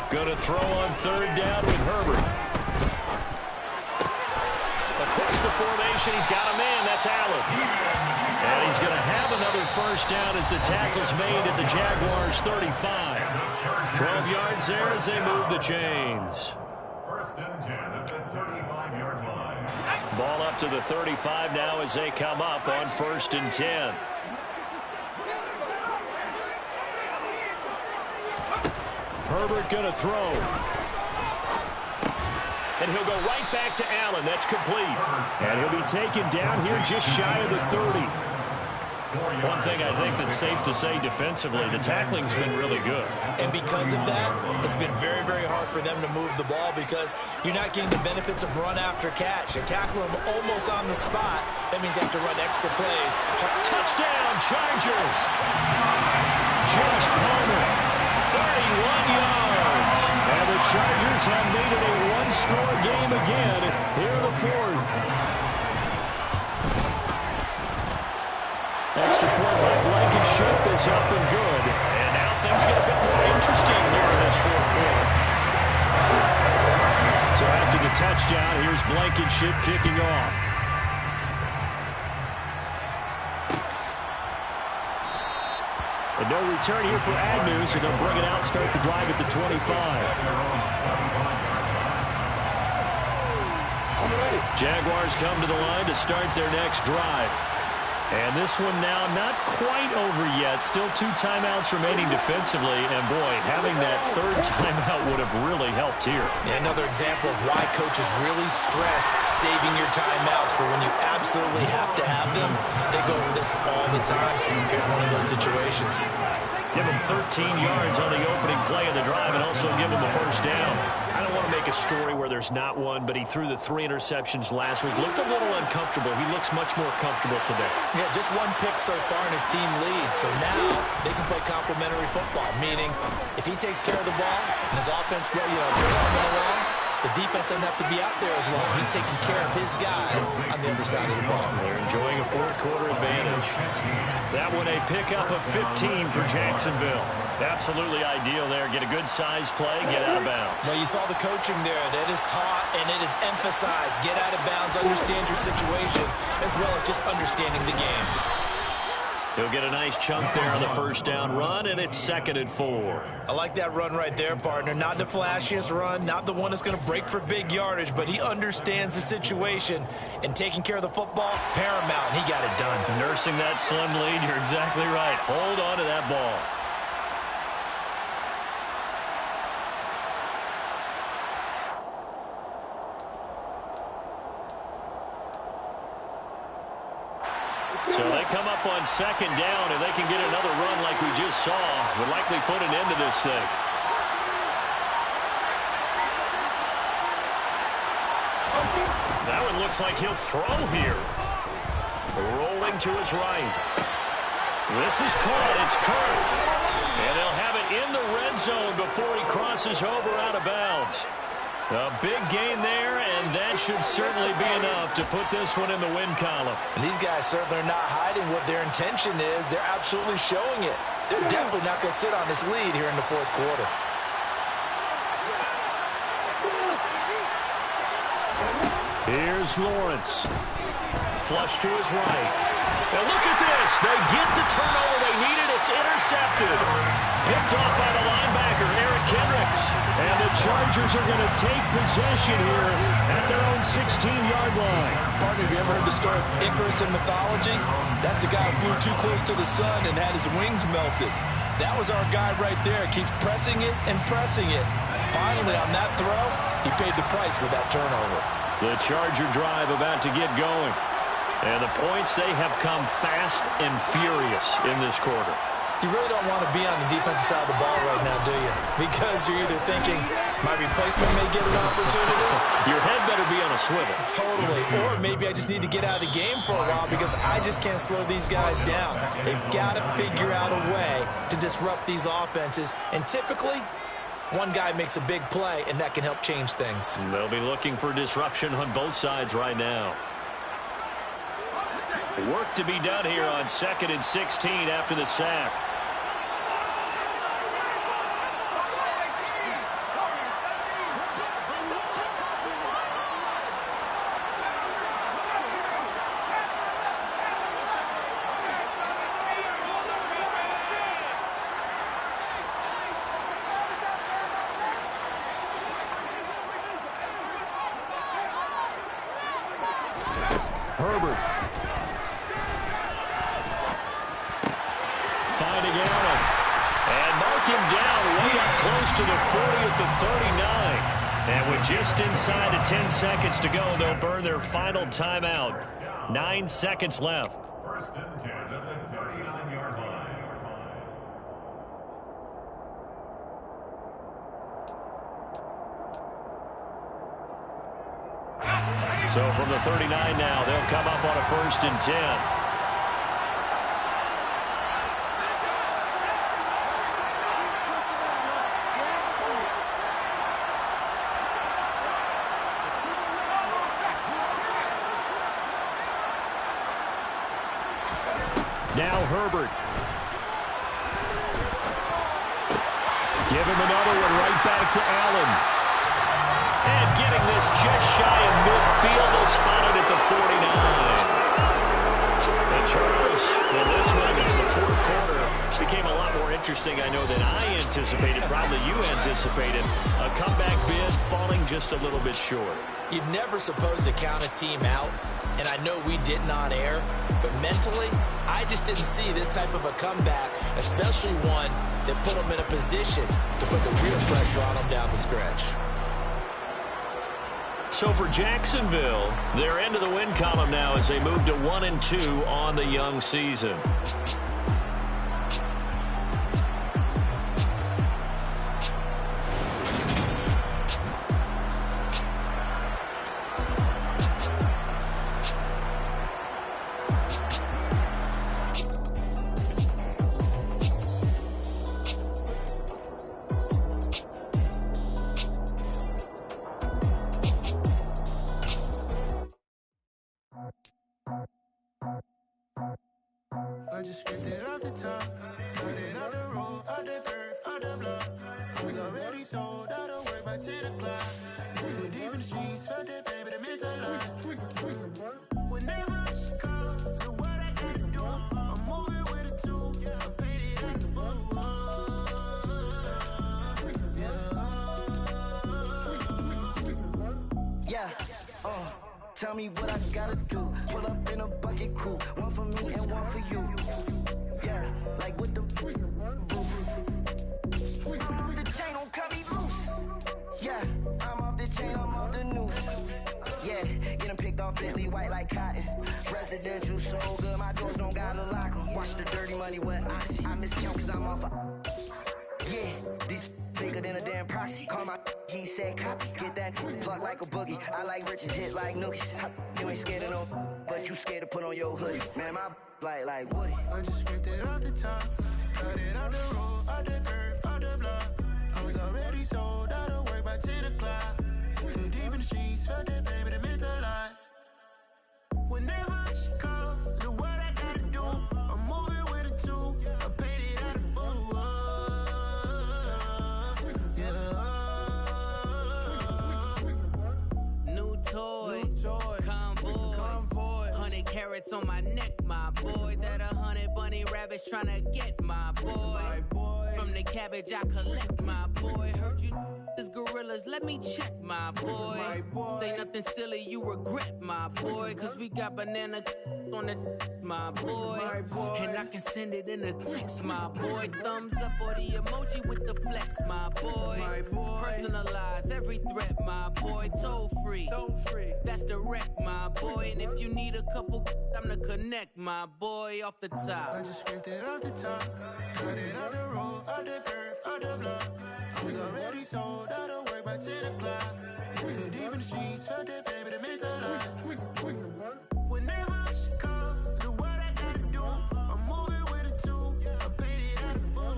S2: Going to throw on 3rd down with Herbert. Across the formation, he's got a man. That's Allen. And he's going to have another 1st down as the tackle's made at the Jaguars' 35. 12 yards there as they move the chains.
S3: 1st and 10 at the 35-yard line.
S2: Ball up to the 35 now as they come up on 1st and 10. Herbert going to throw. and he'll go right back to Allen. That's complete. And he'll be taken down here just shy of the 30. One thing I think that's safe to say defensively, the tackling's been really good.
S5: And because of that, it's been very, very hard for them to move the ball because you're not getting the benefits of run after catch. You tackle them almost on the spot. That means you have to run extra plays.
S2: Touchdown, Chargers! Josh Palmer, 31 yards. And the Chargers have made it a one-score game again here in the fourth. Extra point by Blankenship is up and good. And now things get a bit more interesting here in this fourth quarter. So after the touchdown, here's Blankenship kicking off. And no return here for Agnew, so they'll bring it out, start the drive at the 25. Jaguars come to the line to start their next drive. And this one now not quite over yet. Still 2 timeouts remaining defensively. And, boy, having that third timeout would have really helped here.
S5: Yeah, another example of why coaches really stress saving your timeouts for when you absolutely have to have them. They go over this all the time. Here's one of those situations.
S2: Give him 13 yards on the opening play of the drive and also give him a first down. I don't want to make a story where there's not one, but he threw the 3 interceptions last week. Looked a little uncomfortable. He looks much more comfortable today.
S5: Yeah, just 1 pick so far and his team leads. So now they can play complementary football, meaning if he takes care of the ball and his offense, they're coming along, the defense doesn't have to be out there as long. He's taking care of his guys on the other side of the ball.
S2: They're enjoying a fourth quarter advantage. That one a pickup of 15 for Jacksonville. Absolutely ideal there. Get a good size play, get out of bounds.
S5: Well, you saw the coaching there. That is taught and it is emphasized. Get out of bounds, understand your situation, as well as just understanding the game.
S2: He'll get a nice chunk there on the first down run, and it's 2nd and 4.
S5: I like that run right there, partner. Not the flashiest run, not the one that's going to break for big yardage, but he understands the situation, and taking care of the football, paramount. He got it done.
S2: Nursing that slim lead, you're exactly right. Hold on to that ball. So they come up on 2nd down, and they can get another run like we just saw. Would likely put an end to this thing. That one looks like he'll throw here. Rolling to his right. This is caught. It's Kurt. And they'll have it in the red zone before he crosses over out of bounds. A big gain there, and that should certainly be enough to put this one in the win column.
S4: And these guys certainly are not hiding what their intention is. They're absolutely showing it. They're definitely not going to sit on this lead here in the fourth quarter.
S2: Here's Lawrence. Flush to his right. Now look at this. They get the turnover they needed. It's intercepted. Picked off by the linebacker, Eric Kendricks. And the Chargers are going to take possession here at their own 16-yard line.
S4: Partner, have you ever heard the story of Icarus in mythology? That's the guy who flew too close to the sun and had his wings melted. That was our guy right there. Keeps pressing it and pressing it. Finally, on that throw, he paid the price with that turnover.
S2: The Charger drive about to get going. And the points, they have come fast and furious in this quarter.
S5: You really don't want to be on the defensive side of the ball right now, do you? Because you're either thinking, my replacement may get an opportunity.
S2: Your head better be on a swivel.
S5: Totally. Or maybe I just need to get out of the game for a while because I just can't slow these guys down. They've got to figure out a way to disrupt these offenses. And typically, one guy makes a big play, and that can help change things.
S2: They'll be looking for disruption on both sides right now. Work to be done here on 2nd and 16 after the sack. Herbert. Finding Allen. And mark him down way up close to the 40 at the 39. And with just inside of 10 seconds to go, they'll burn their final timeout. 9 seconds left.
S3: First and 10 at the 39-yard line.
S2: So from the 39 now, they'll come up on a first and 10. Now Herbert. Give him another one right back to Allen. And getting this just shy of midfield. They'll spot it at the 49. And Charles, in this one, in the fourth quarter, became a lot more interesting, I know, than I anticipated. Probably you anticipated. A comeback bid falling just a little bit short.
S5: You're never supposed to count a team out, and I know we didn't on air, but mentally, I just didn't see this type of a comeback, especially one that put them in a position to put the real pressure on them down the stretch.
S2: So for Jacksonville, they're into the win column now as they move to 1-2 on the young season.
S6: I just scraped it off the top, cut it out the road, out the curve, out the block. I was already sold, out of work by 10 o'clock. Too deep in the streets, felt that pain, but it meant a lot. Whenever she calls, do what I gotta do. I'm moving with a two, I paid it out the boat. Yeah, tell me what I gotta do. Pull up in a bucket crew, one for me and one for you. Yeah, like with the roof. I'm off the chain, don't cut me loose. Yeah, I'm off the chain, I'm off the noose. Yeah, get them picked off Bentley, white like cotton. Residential so good, my doors don't gotta lock 'em. Watch the dirty money, what I see. I miscount cause I'm off yeah, these bigger than a damn proxy. Call my he said copy. Get that plug like a boogie. I like riches, hit like nookies. You ain't scared of no, but you scared to put on your hoodie. Man, my like Woody. I just scraped it off the top, cut it out the road, out the curve, out the block. I was already sold, out of work by 10 o'clock. Too deep in the streets, felt that pain, but it meant a lot. Whenever she calls, do what I gotta do. I'm moving with a two, I paid it out of full.
S7: Toys, convoys, 100 carats on my neck, my boy. That 100 bunny rabbits tryna get my boy. From the cabbage I collect, my boy. Heard you is gorillas, let me check, my boy. Say nothing silly, you regret, my boy. Cause we got banana on the my boy. And I can send it in a text, my boy. Thumbs up or the emoji with the flex, my boy. Personalize every threat, my boy. Toll free. That's direct, my boy. And if you need a couple, I'm to connect, my boy, off the top.
S6: I just scraped it off the top, cut it out the road, out the curve, out the block. I was already sold, out of work by 10 o'clock. Too deep in the streets, felt that pain, but it meant a lot. Whenever she calls, do what I gotta do. I'm moving with a two, I paid it out of full.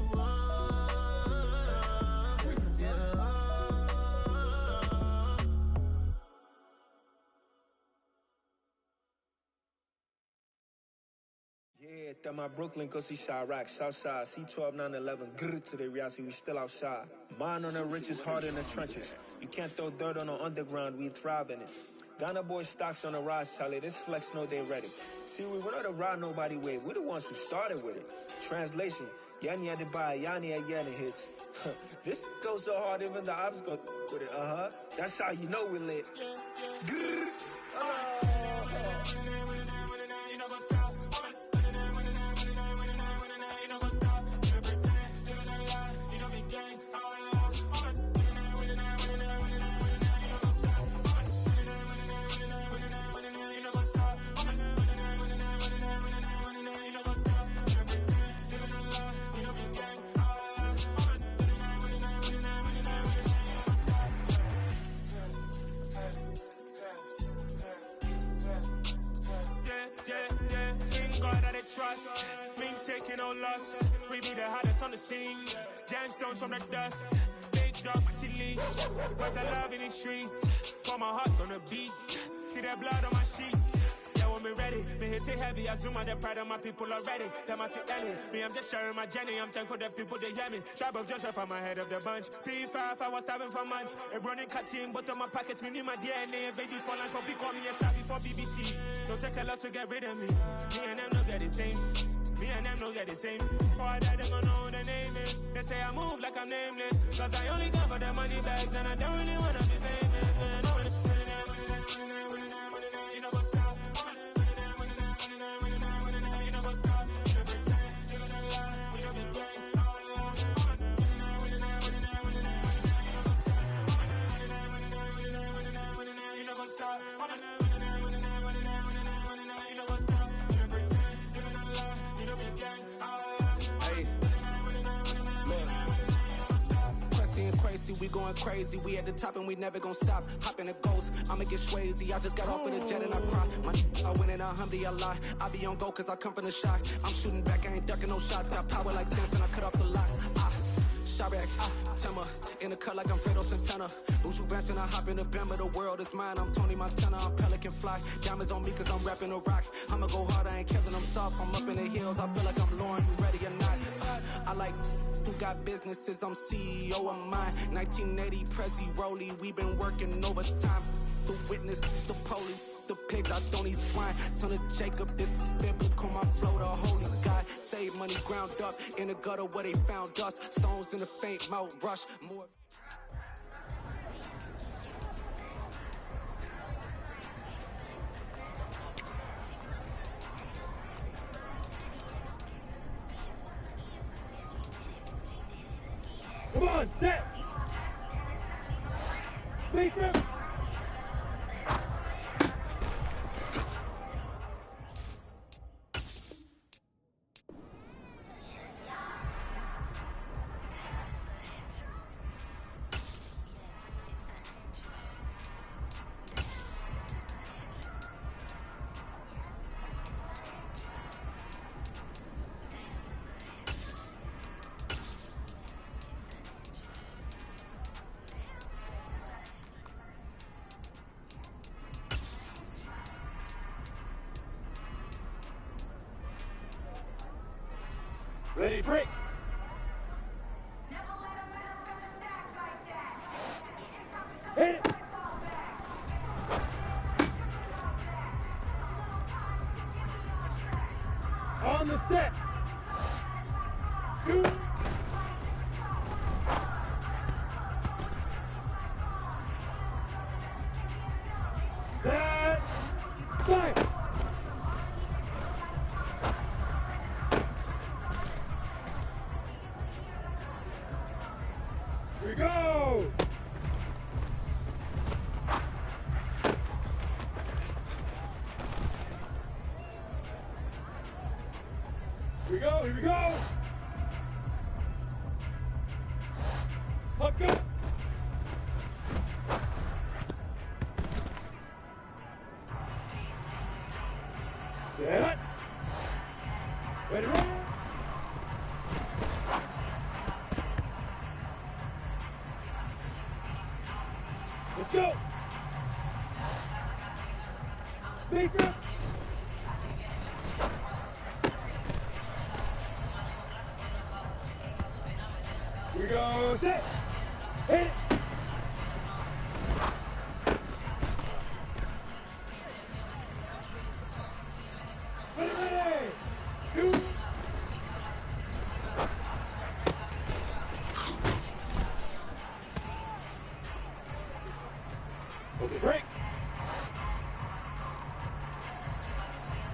S8: Yeah, that my Brooklyn, go see Chirac, Southside, C12, 911, grrr to the Riasi, we still outside. Mine on the richest, heart in the trenches. You can't throw dirt on the underground, we thrive in it. Ghana boy stocks on the rise, Charlie, this flex know they ready. See, we were not to ride nobody with, we're the ones who started with it. Translation, Yanni had to buy, Yanni had Yanni hits. This goes so hard, even the ops go with it, That's how you know we lit. Grrr, no loss. We be the hottest on the scene. Gemstones from the dust. Big dog, pretty leash. Where's the love in the streets? Pour my heart on the beat. See that blood on my sheets. Yeah, when we ready, me hit it heavy. I zoom on the pride of my people already. Them I see Ellie. Me, I'm just sharing my journey. I'm thankful that people they hear me. Tribe of Joseph, I'm ahead of the bunch. P5, I was starving for months. A running cutscene, but on my pockets, me need my DNA. Baby for lunch, but we call me a star before BBC. Don't take a lot to get rid of me. Me and them don't get the same. Me and them don't get the same. Oh, I died, they don't know who the name is. They say I move like I'm nameless. Cause I only come for the money bags and I don't really wanna be famous. Man. You know what's up? You know what's up? You don't pretend. You don't lie. We don't be gay. You know what's up?
S9: We going crazy, we at the top and we never gonna stop. Hop in a ghost, I'ma get swayzy. I just got off with a jet and I cry. I win in a Humvee, I lie. I be on go cause I come from the shot. I'm shooting back, I ain't ducking no shots. Got power like Samson, I cut off the locks. Shabak, Timber, in the cut like I'm Fredo Santana. Buju Banton, I hop in the Bama, the world is mine. I'm Tony Montana, I'm Pelican Fly. Diamonds on me cause I'm rapping a rock. I'ma go hard, I ain't killing them soft. I'm up in the hills, I feel like I'm Lauren, you ready or not? I like who got businesses, I'm CEO of mine. 1980, Prezi Rolly, we been working overtime. The witness, the police, the pigs, I don't eat swine. Son of Jacob, this biblical, my flow, the holy God. Save money ground up in the gutter where they found dust. Stones in the faint mouth rush. More.
S10: Come on, set! Speaker! Ready, break! Hit it! On the set! Shoot! Set! Fire! Here we go! Here we go, here we go! Up, go! Set! Ready, roll! Let's go! Speaker! Here we go, set! Hit it! Ready! Shoot! Okay, break!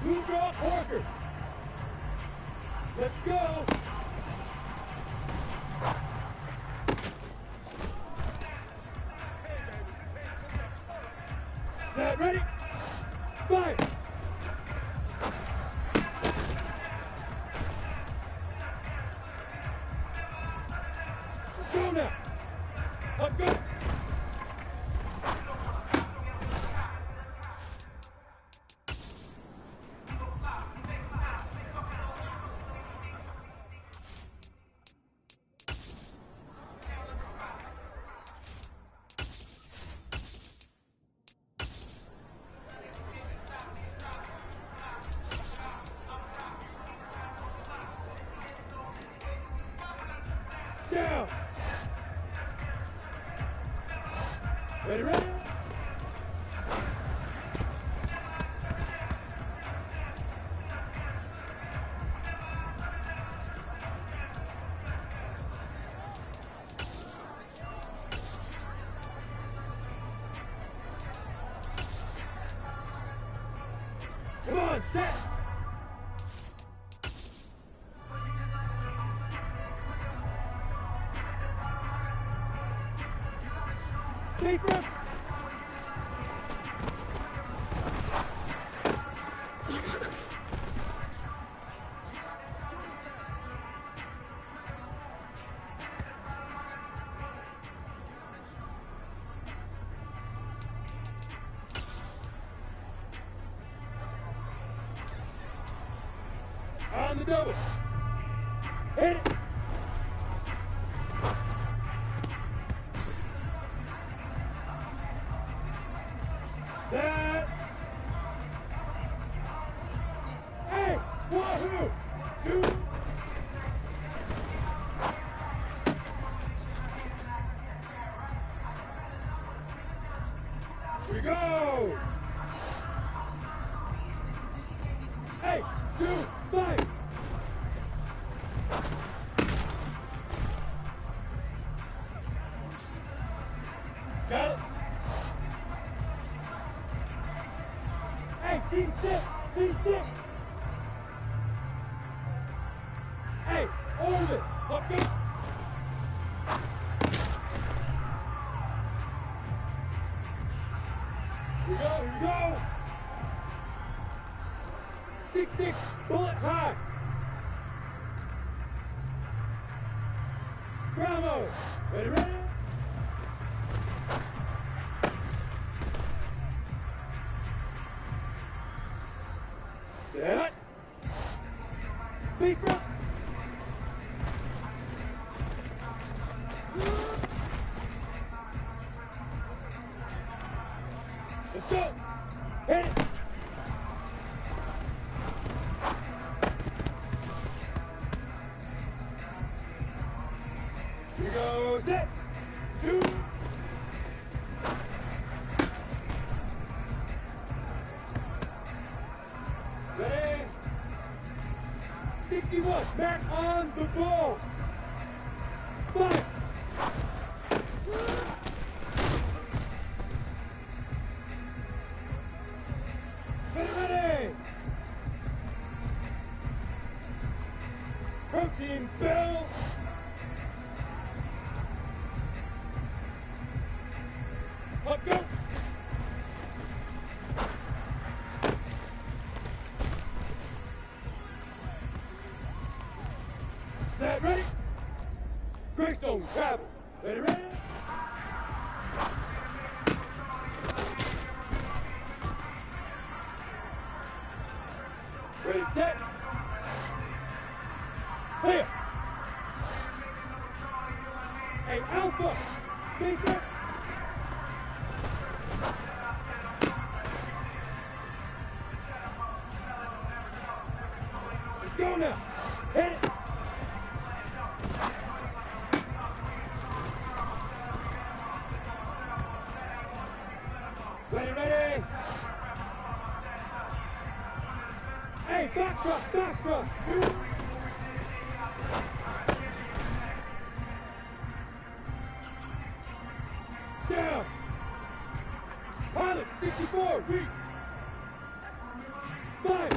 S10: Blue drop, Parker! Let's go! Set, ready? Fire! Let's go now! Up, go! Down. Ready, ready? Come on, set. Keep it. On the double. Hit it. That. Hey, wahoo. 2. Here we go. Hey, 2, 5. Got it. Hey, D6, D6. Hey, orbit, let's go. Here we go, here we go. 6-6, bullet high. Bravo. Ready, ready? Set. Speak up. Let's go. Hit it. Here we go. Set. 2. Ready? 61. Back on the ball. 5. Ready? Protein spell. Up, go. Set, ready? Greystone, travel. Ready, ready? Ready, set. Clear. Hey, Alpha. Stay set. Let's go now. Hit it. Ready, ready. Hey, back thrust, back thrust. 2. Down. Pilot, 64, weak. 5.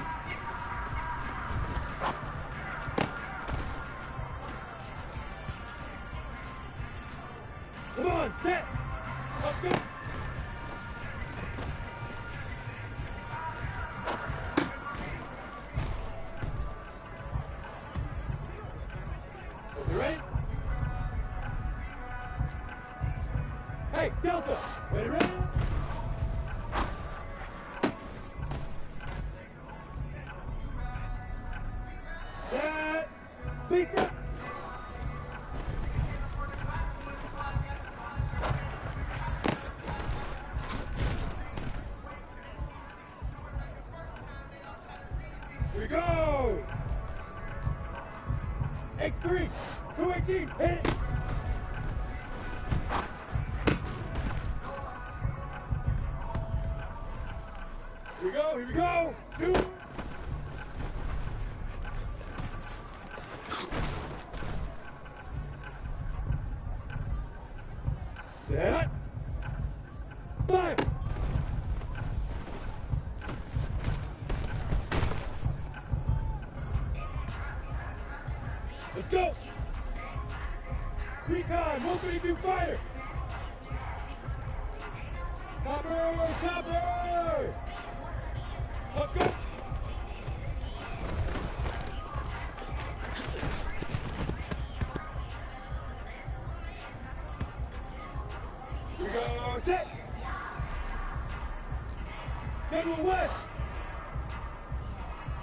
S10: Come on, set. Let's go. You ready? Hey, Delta, ready, ready? Set. Speak up. 218, hit it. Here we go, 2. Set. 5. Let's go. Recon, 132 fire. Topper, topper. Let's go. Here we go, set. General West.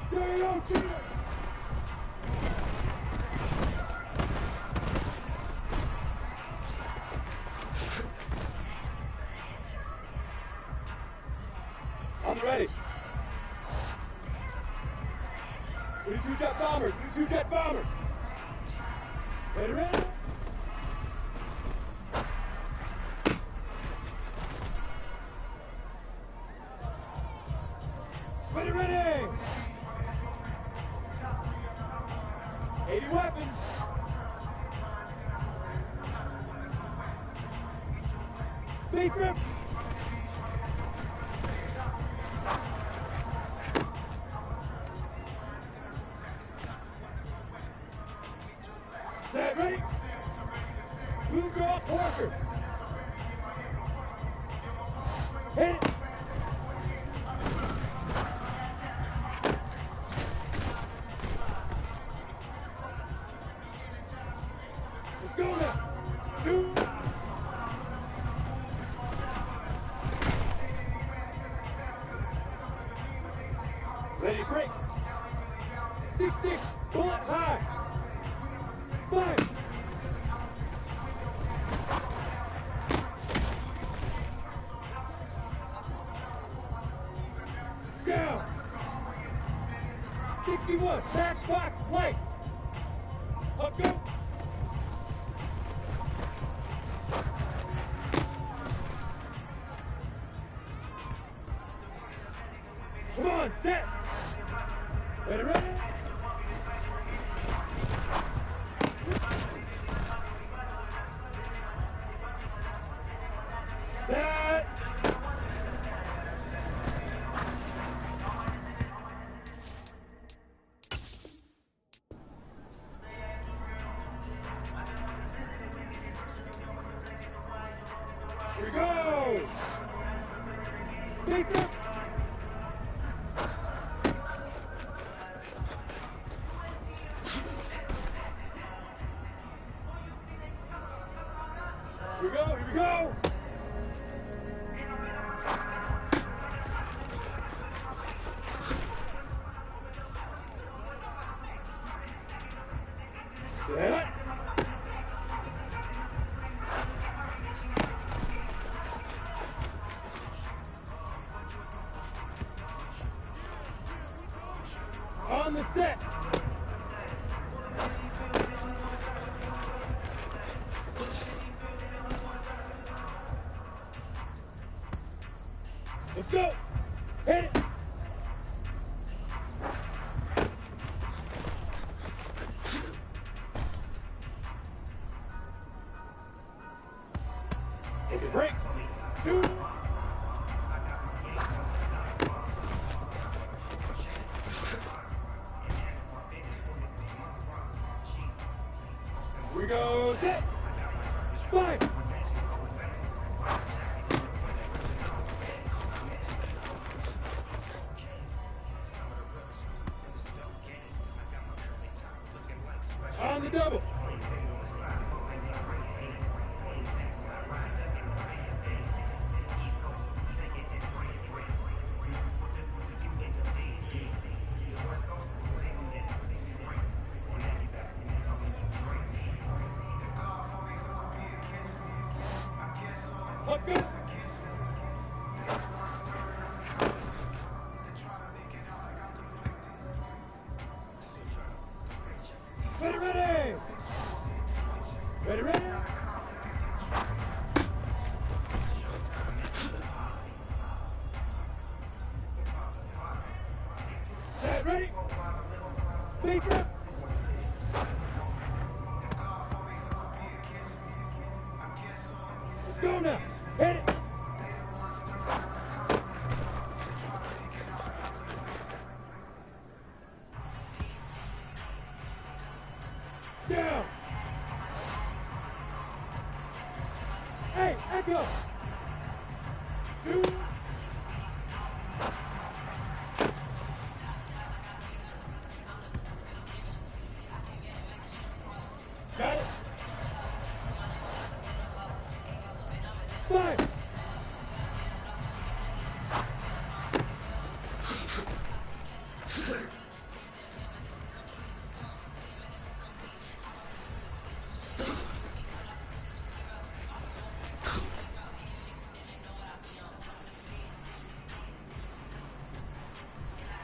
S10: Stereo shooter. I'm ready. 22 jet bombers, 22 jet bombers. Ready, ready? Ready, ready! 80 weapons. Safe grip. Set, ready? Blue girl, Parker. Hit it. Let's go now. 2. Ready, break. 6-6, bullet high. 5. Down. 61, matchbox lights. Up, go. Come on, set. Ready, ready? Set. Here we go. Take it. Here we go, here we go! Set. On the set! Let's go! Hit it! Take a break. 2. Here we go, set! 5. On the double. Let's go. Ready, ready. now. Hit it. Down. Hey, Echo. 2. Got it. 5.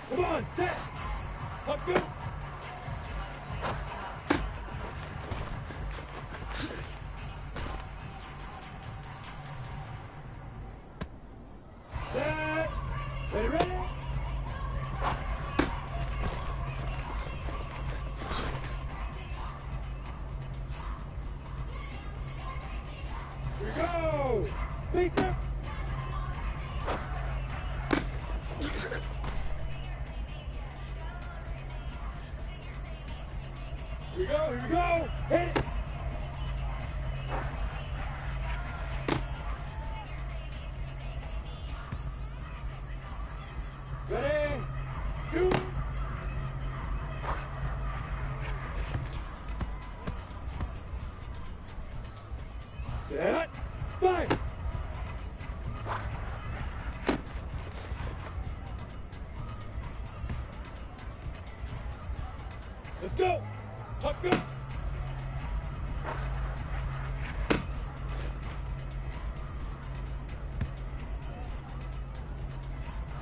S10: Come on, set. Up, go. Set. Ready, ready. Here we go. Speaker. Here we go. Hit it. Ready, 2. Set, 5. Let's go. Up, go.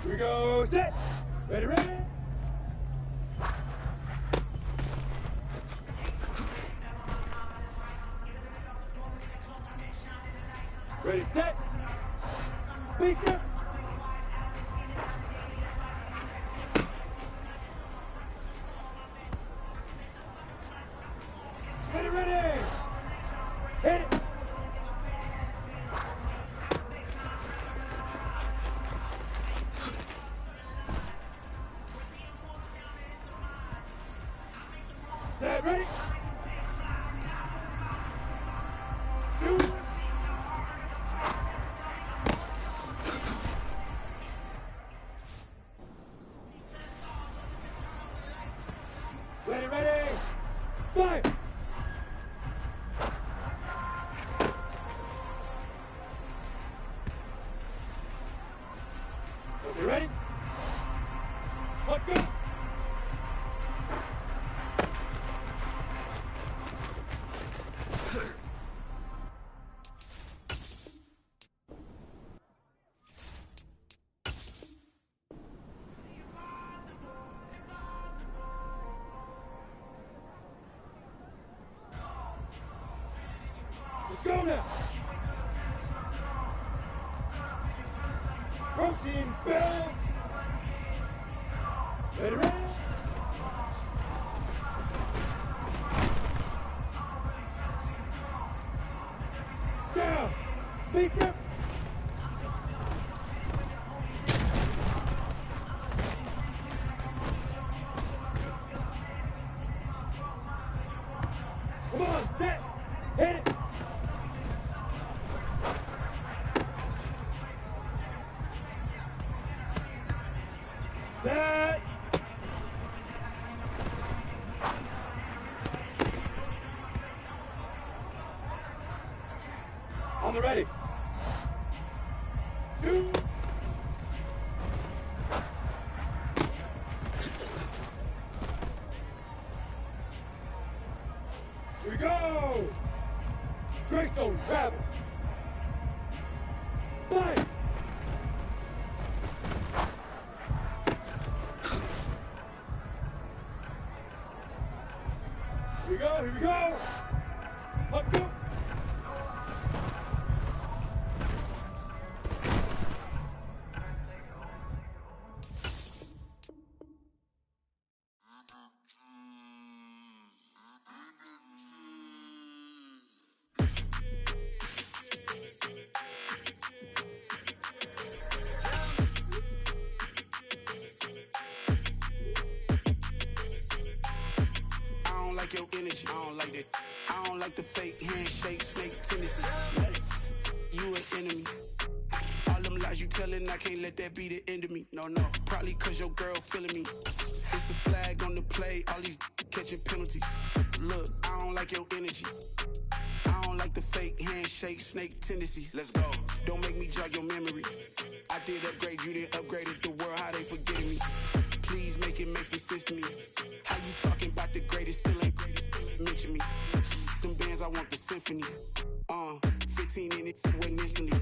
S10: Here we go. Set. Ready, ready. Ready, set. Speaker. Ready, ready. Hit it. Set, ready. 2. Ready, ready. 5. You ready? Let's go. Let's go now. Protein fill. Ready, ready? Down. Speaker. Come on, set. Hit it. Set. On the ready. 2. Here we go. Greystone travel. 5. Here we go, here we go. Up, go.
S9: your energy. I don't like that. I don't like the fake handshake, snake tendency. You an enemy. All them lies you telling, I can't let that be the end of me. No, probably cause your girl feeling me. It's a flag on the play, all these catching penalties. Look, I don't like your energy. I don't like the fake handshake, snake tendency. Let's go. Don't make me jog your memory. I did upgrade, you didn't upgrade it. The world, how they forgetting me. Please make it make some sense to me. How you talking about the greatest, still ain't mention me. Them bands, I want the symphony. 15 in it, went instantly.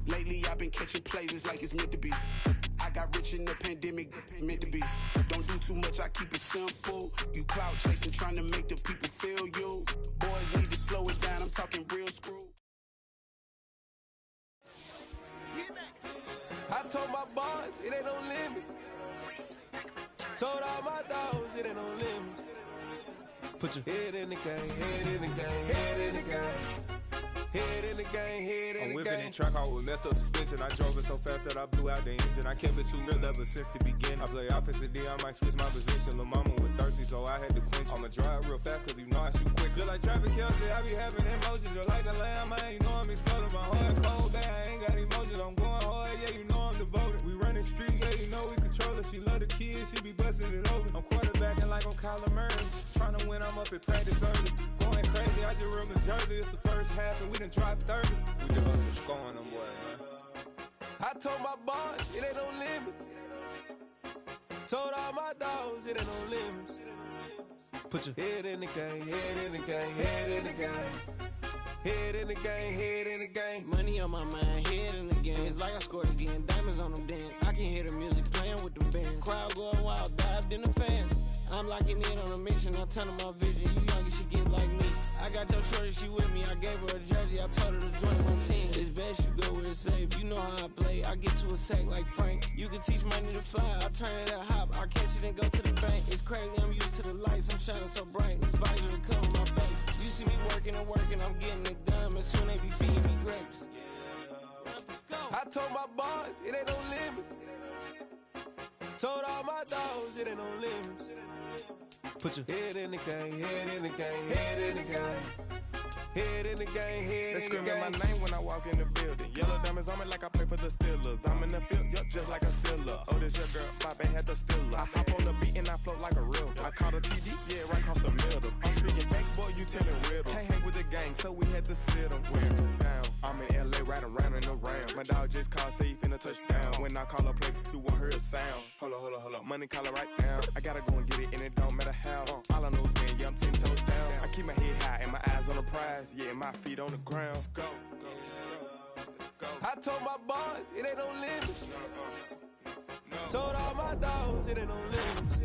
S9: Lately I've been catching plays, it's like it's meant to be. I got rich in the pandemic, meant to be. Don't do too much, I keep it simple. You cloud chasing, trying to make the people feel you. Boys need to slow it down, I'm talking real screw.
S11: I told my boys, it ain't no limit. Told all my dogs, it ain't no limit. Put your head in the game, head in the game, head in the game. Head in the game, head in the game. I'm whipping in track out with messed up suspension. I drove it so fast that I blew out the engine. I kept it too real ever since the beginning. I play offensive D, I might switch my position. Lil' mama was thirsty, so I had to quench. I'ma drive real fast, cause you know I shoot quick. Just like Travis Kelce, I be having emotions. Just like a lamb, man, you know I'm exploding. My heart cold, bad, I ain't got emotions. I'm going hard, yeah, you know I'm devoted. We running streets, yeah, you know we control it. She love the kids, she be busting it over. I'm quarterbacking like I'm Kyler Murray. Trying to win, I'm up at practice early. Going crazy, I just real the jersey. It's the first half, and we done dropped 30. We just up for scoring them, boy, man. I told my boys, it ain't no limits. Told all my dogs, it ain't no limits. Put your head in the game, head in the game, head in the game. Head in the game, head in the game.
S12: Money on my mind, head in the game. It's like I scored again, diamonds on them dance. I can hear the music playing with them bands. Crowd going wild, dived in the fans. I'm locking in on a mission, I'm turning my vision. You young, you should get like me. I got your shorty, she with me. I gave her a jersey, I told her to join my team. It's best you go where it's safe. You know how I play, I get to a sack like Frank. You can teach money to fly, I turn it at hop. I catch it and go to the bank. It's crazy, I'm used to the lights, I'm shining so bright. This visor to cover my face. You see me working and working, I'm getting it done. And soon they be feeding me grapes.
S11: I told my boys, it ain't no limits. Told all my dogs, it ain't no limits. Put your head in the game, head in the game, head in the game. Head in the game, head in the game. They screaming my name when I walk in the building. Yellow diamonds on me like I play for the Steelers. I'm in the field, yup, just like a Steeler. Oh, this your girl, my band had the Steeler. I hop on the beat and I float like a river. I caught a TD, yeah, right across the middle. I'm speaking thanks, boy, you telling riddles. Can't hang with the gang, so we had to sit them down. I'm in LA, riding around in the Ram. My dog just called, say he finna touchdown. When I call a play, you won't hear a sound. Hold up, money calling right now. I gotta go and get it, and it don't matter how. All I know is man, yeah, I'm 10 toes down. I keep my head high and my eyes on the prize. Yeah, and my feet on the ground. Let's go. I told my boys, it ain't no limits. Told all my dogs, it ain't no limits.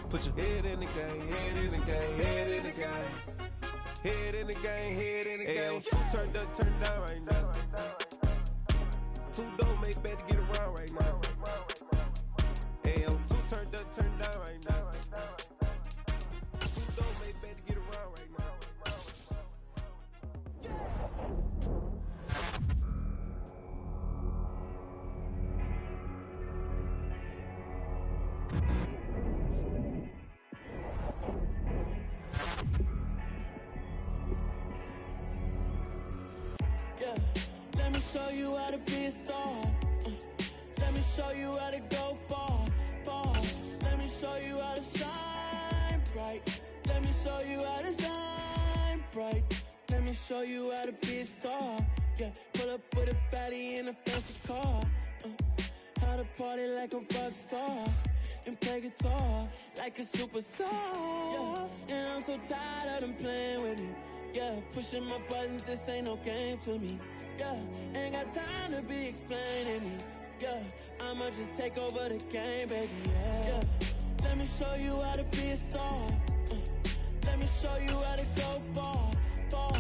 S11: Put your head in the game, head in the game, head in the game. Head in the game, head in the game. Turned up, turned down right now. Too dope, make better get around right now. Two turned up, turned down right now. Too dope, make better get around right now.
S13: Yeah, let me show you how to be a star. Let me show you how to go far, far. Let me show you how to shine bright. Let me show you how to shine bright. Let me show you how to be a star. Yeah, pull up with a baddie in a fancy car. How to party like a rock star and play guitar like a superstar. Yeah, and I'm so tired of them playing with me. Yeah, pushing my buttons, this ain't no game to me. Yeah, ain't got time to be explaining me. Yeah, I'ma just take over the game, baby. Yeah, let me show you how to be a star. Let me show you how to go far, far.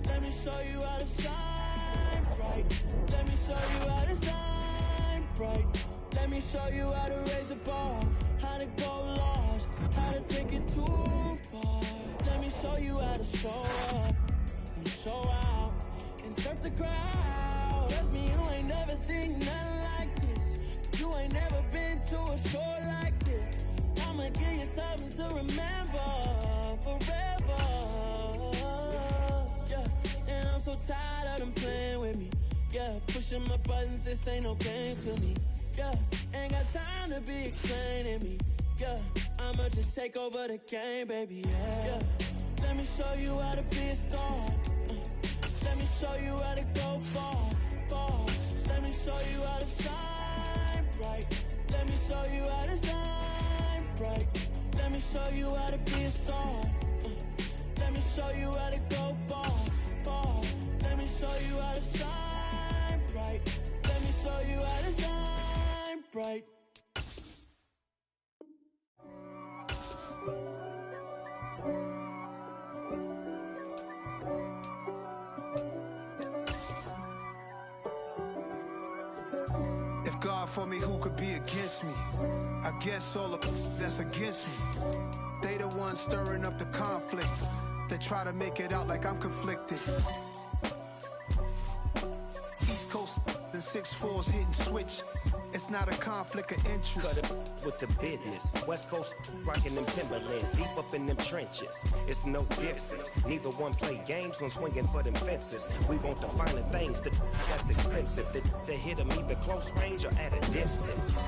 S13: Let me show you how to shine bright. Let me show you how to shine bright. Let me show you how to raise the bar, how to go large, how to take it too far. Let me show you how to show up and show out and surf the crowd. Trust me, you ain't never seen nothing like this. You ain't never been to a show like this. I'm I'ma give you something to remember forever. Yeah, and I'm so tired of them playing with me. Yeah, pushing my buttons, this ain't no game to me. Yeah, ain't got time to be explaining me. Yeah, I'ma just take over the game, baby. Yeah, let me show you how to be a star. Let me show you how to go far, far. Let me show you how to shine bright. Let me show you how to shine bright. Let me show you how to be a star. Let me show you how to go far, far. Let me show you how to shine bright. Let me show you how to shine bright.
S14: If God for me, who could be against me? I guess all the that's against me. They the ones stirring up the conflict. They try to make it out like I'm conflicted. East Coast and 6'4's hitting switch. It's not a conflict of interest.
S15: Cut it with the business. West Coast rocking them Timberlands, deep up in them trenches. It's no difference. Neither one play games when swinging for them fences. We want the finer things that's expensive. They hit them either close range or at a distance.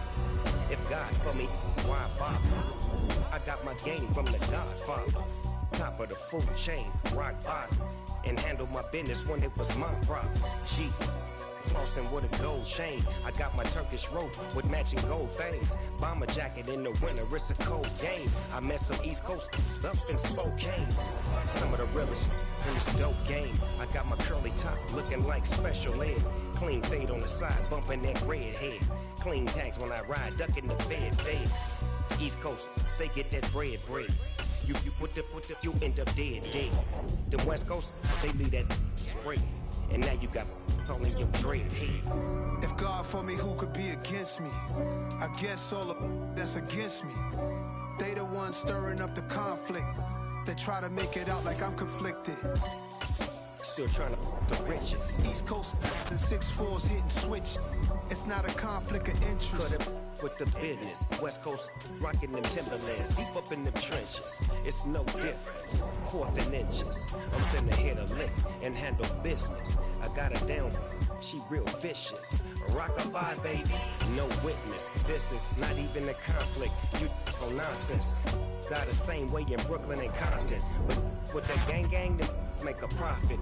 S15: If God for me, why bother? I got my game from the Godfather. Top of the food chain, rock bottom. And handle my business when it was my problem. Gee. Flossing with a gold chain. I got my Turkish rope with matching gold things. Bomber jacket in the winter, it's a cold game. I met some East Coast up in Spokane. Some of the realest in this dope game. I got my curly top looking like special ed. Clean fade on the side, bumping that red head. Clean tags when I ride, ducking the feds. East Coast, they get that bread. You put the, you end up dead. The West Coast, they leave that spray. And now you got calling your dread head.
S14: If God for me, who could be against me? I guess all the that's against me. They the ones stirring up the conflict. They try to make it out like I'm conflicted.
S15: Still trying to the riches.
S14: East Coast and 6'4's hitting switch. It's not a conflict of interest.
S15: Cut it with the business. West Coast rocking them Timberlands, deep up in them trenches. It's no difference. 4th and inches. I'm finna hit a lick and handle business. I got her down, she real vicious. Rock-a-bye, baby, no witness. This is not even a conflict. You on nonsense. Got the same way in Brooklyn and Compton. But with that gang, they make a profit.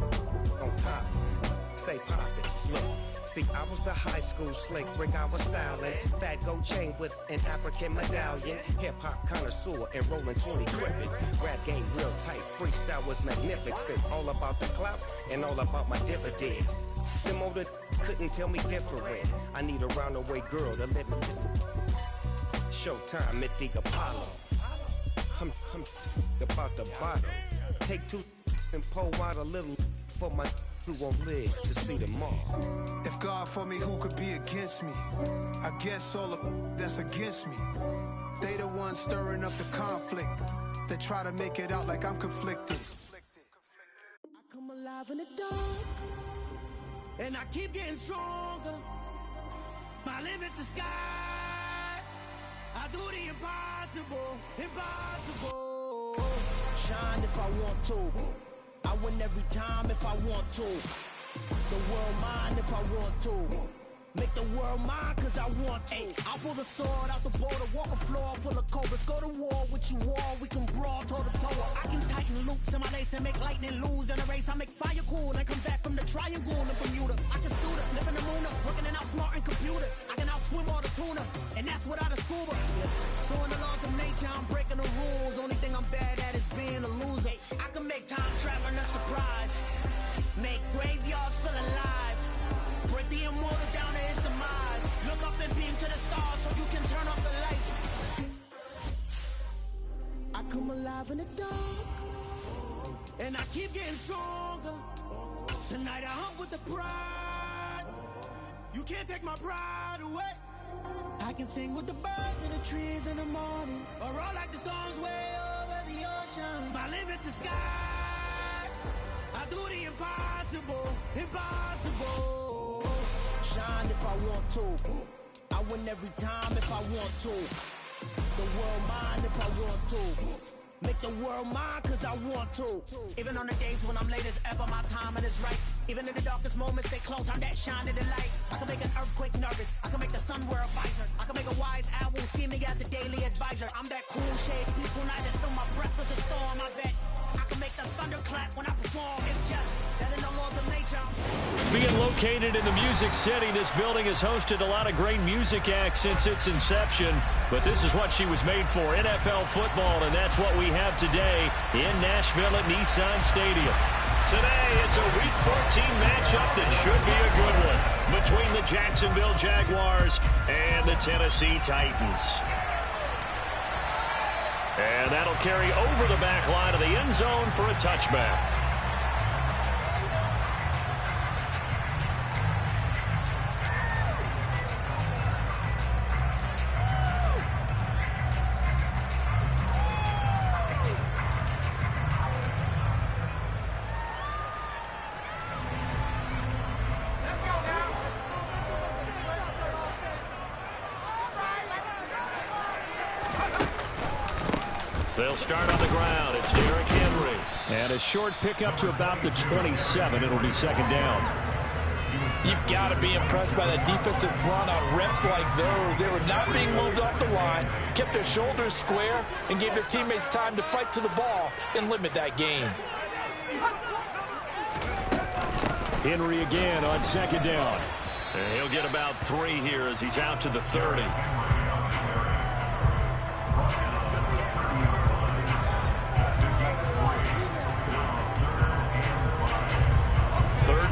S15: On top, stay poppin'. Look. See, I was the high school slick Rick, I was styling. Fat gold chain with an African medallion. Hip-hop connoisseur and rolling 20 crippin'. Rap game real tight, freestyle was magnificent. All about the clout and all about my dividends. Them older couldn't tell me different. I need a roundaway girl to let me Showtime at the Apollo. I'm about the bottle. Take 2 and pour out a little for my who won't live to see tomorrow.
S14: If God for me, who could be against me? I guess all the that's against me. They the ones stirring up the conflict. They try to make it out like I'm conflicted.
S16: I come alive in the dark, and I keep getting stronger. My limit's the sky. I do the impossible, impossible. Shine if I want to. I win every time if I want to. The world mine if I want to. Make the world mine cause I want to. Ay, I'll pull the sword out the border, walk a floor full of cobras. Go to war with you all, we can brawl toe to toe. I can tighten loops in my lace and make lightning lose in a race. I make fire cool and come back from the triangle in Bermuda. I can suit up, live in the moon up, working and outsmarting computers. I can outswim all the tuna, and that's without a scuba. So in the laws of nature, I'm breaking the rules. Only thing I'm bad at is being a loser. I can make time traveling a surprise. Make graveyards feel alive. Break the immortal down to his demise. Look up and beam to the stars so you can turn off the lights. I come alive in the dark, and I keep getting stronger. Tonight I hunt with the pride. You can't take my pride away. I can sing with the birds and the trees in the morning, or roll like the storms way over the ocean. My limit's the sky. I do the impossible, impossible. Shine if I want to. I win every time if I want to. the world mine if I want to. Make the world mine cause I want to. Even on the days when I'm late as ever, my timing is right. Even in the darkest moments, they close, I'm that shining the light. I can make an earthquake nervous, I can make the sun wear a visor. I can make a wise owl see me as a daily advisor. I'm that cool shade, peaceful night, and still my breath is a storm, I bet. I can make the thunder clap when I perform. It's just that in the laws of nature.
S2: Being located in the Music City, this building has hosted a lot of great music acts since its inception. But this is what she was made for, NFL football, and that's what we have today in Nashville at Nissan Stadium. Today, it's a Week 14 matchup that should be a good one between the Jacksonville Jaguars and the Tennessee Titans. And that'll carry over the back line of the end zone for a touchback. They'll start on the ground. It's Derrick Henry. And a short pickup to about the 27. It'll be second down.
S4: You've got to be impressed by that defensive front on reps like those. They were not being moved off the line, kept their shoulders square, and gave their teammates time to fight to the ball and limit that gain.
S2: Henry again on second down. And he'll get about 3 here as he's out to the 30.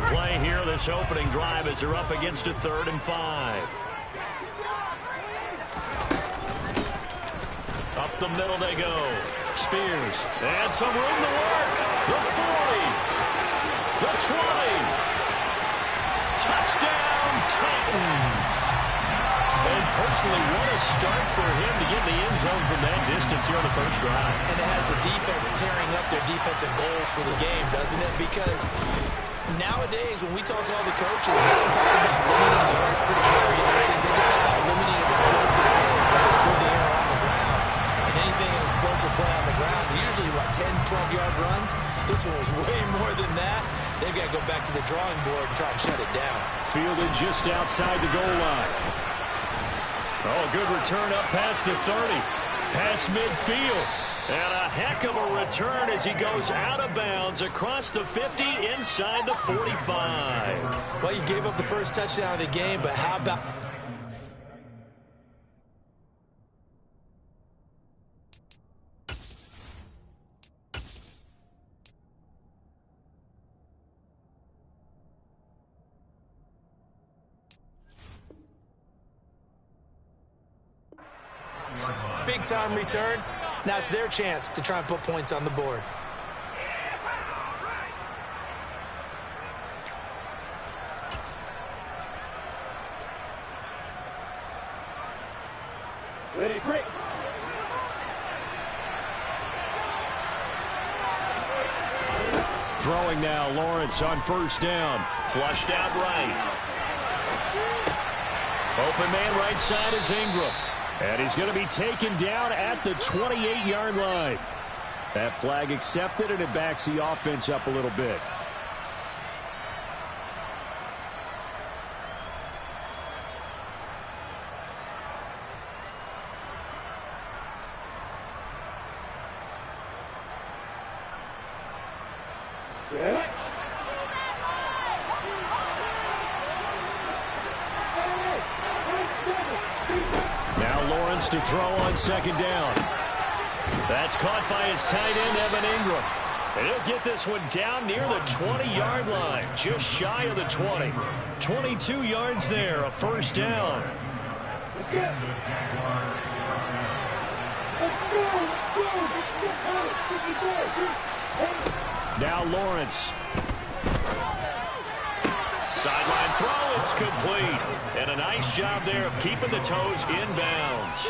S2: Play here this opening drive as they're up against a 3rd and 5. Up the middle they go. Spears. And some room to work. The 40. The 20. Touchdown Titans. And personally, what a start for him to get in the end zone from that distance here on the first drive.
S5: And it has the defense tearing up their defensive goals for the game, doesn't it? Because nowadays, when we talk to all the coaches, they don't talk about limiting yards per carry and those things. They just talk about limiting explosive plays, whether it's through the air or on the ground. And anything an explosive play on the ground, usually, 10, 12-yard runs. This one was way more than that. They've got to go back to the drawing board and try and shut it down.
S2: Fielded just outside the goal line. Oh, good return up past the 30. Past midfield. And a heck of a return as he goes out of bounds across the 50 inside the 45.
S5: Well, you gave up the first touchdown of the game, but how about... Big-time return. Now it's their chance to try and put points on the board.
S10: Ready, break.
S2: Throwing now, Lawrence on first down. Flushed out right. Open man right side is Ingram. And he's going to be taken down at the 28-yard line. That flag accepted, and it backs the offense up a little bit.
S10: Yeah.
S2: Now Lawrence to throw on second down. That's caught by his tight end, Evan Ingram. And he'll get this one down near the 20-yard line, just shy of the 20. 22 yards there, a first down. Now Lawrence. Sideline throw, it's complete. And a nice job there of keeping the toes inbounds.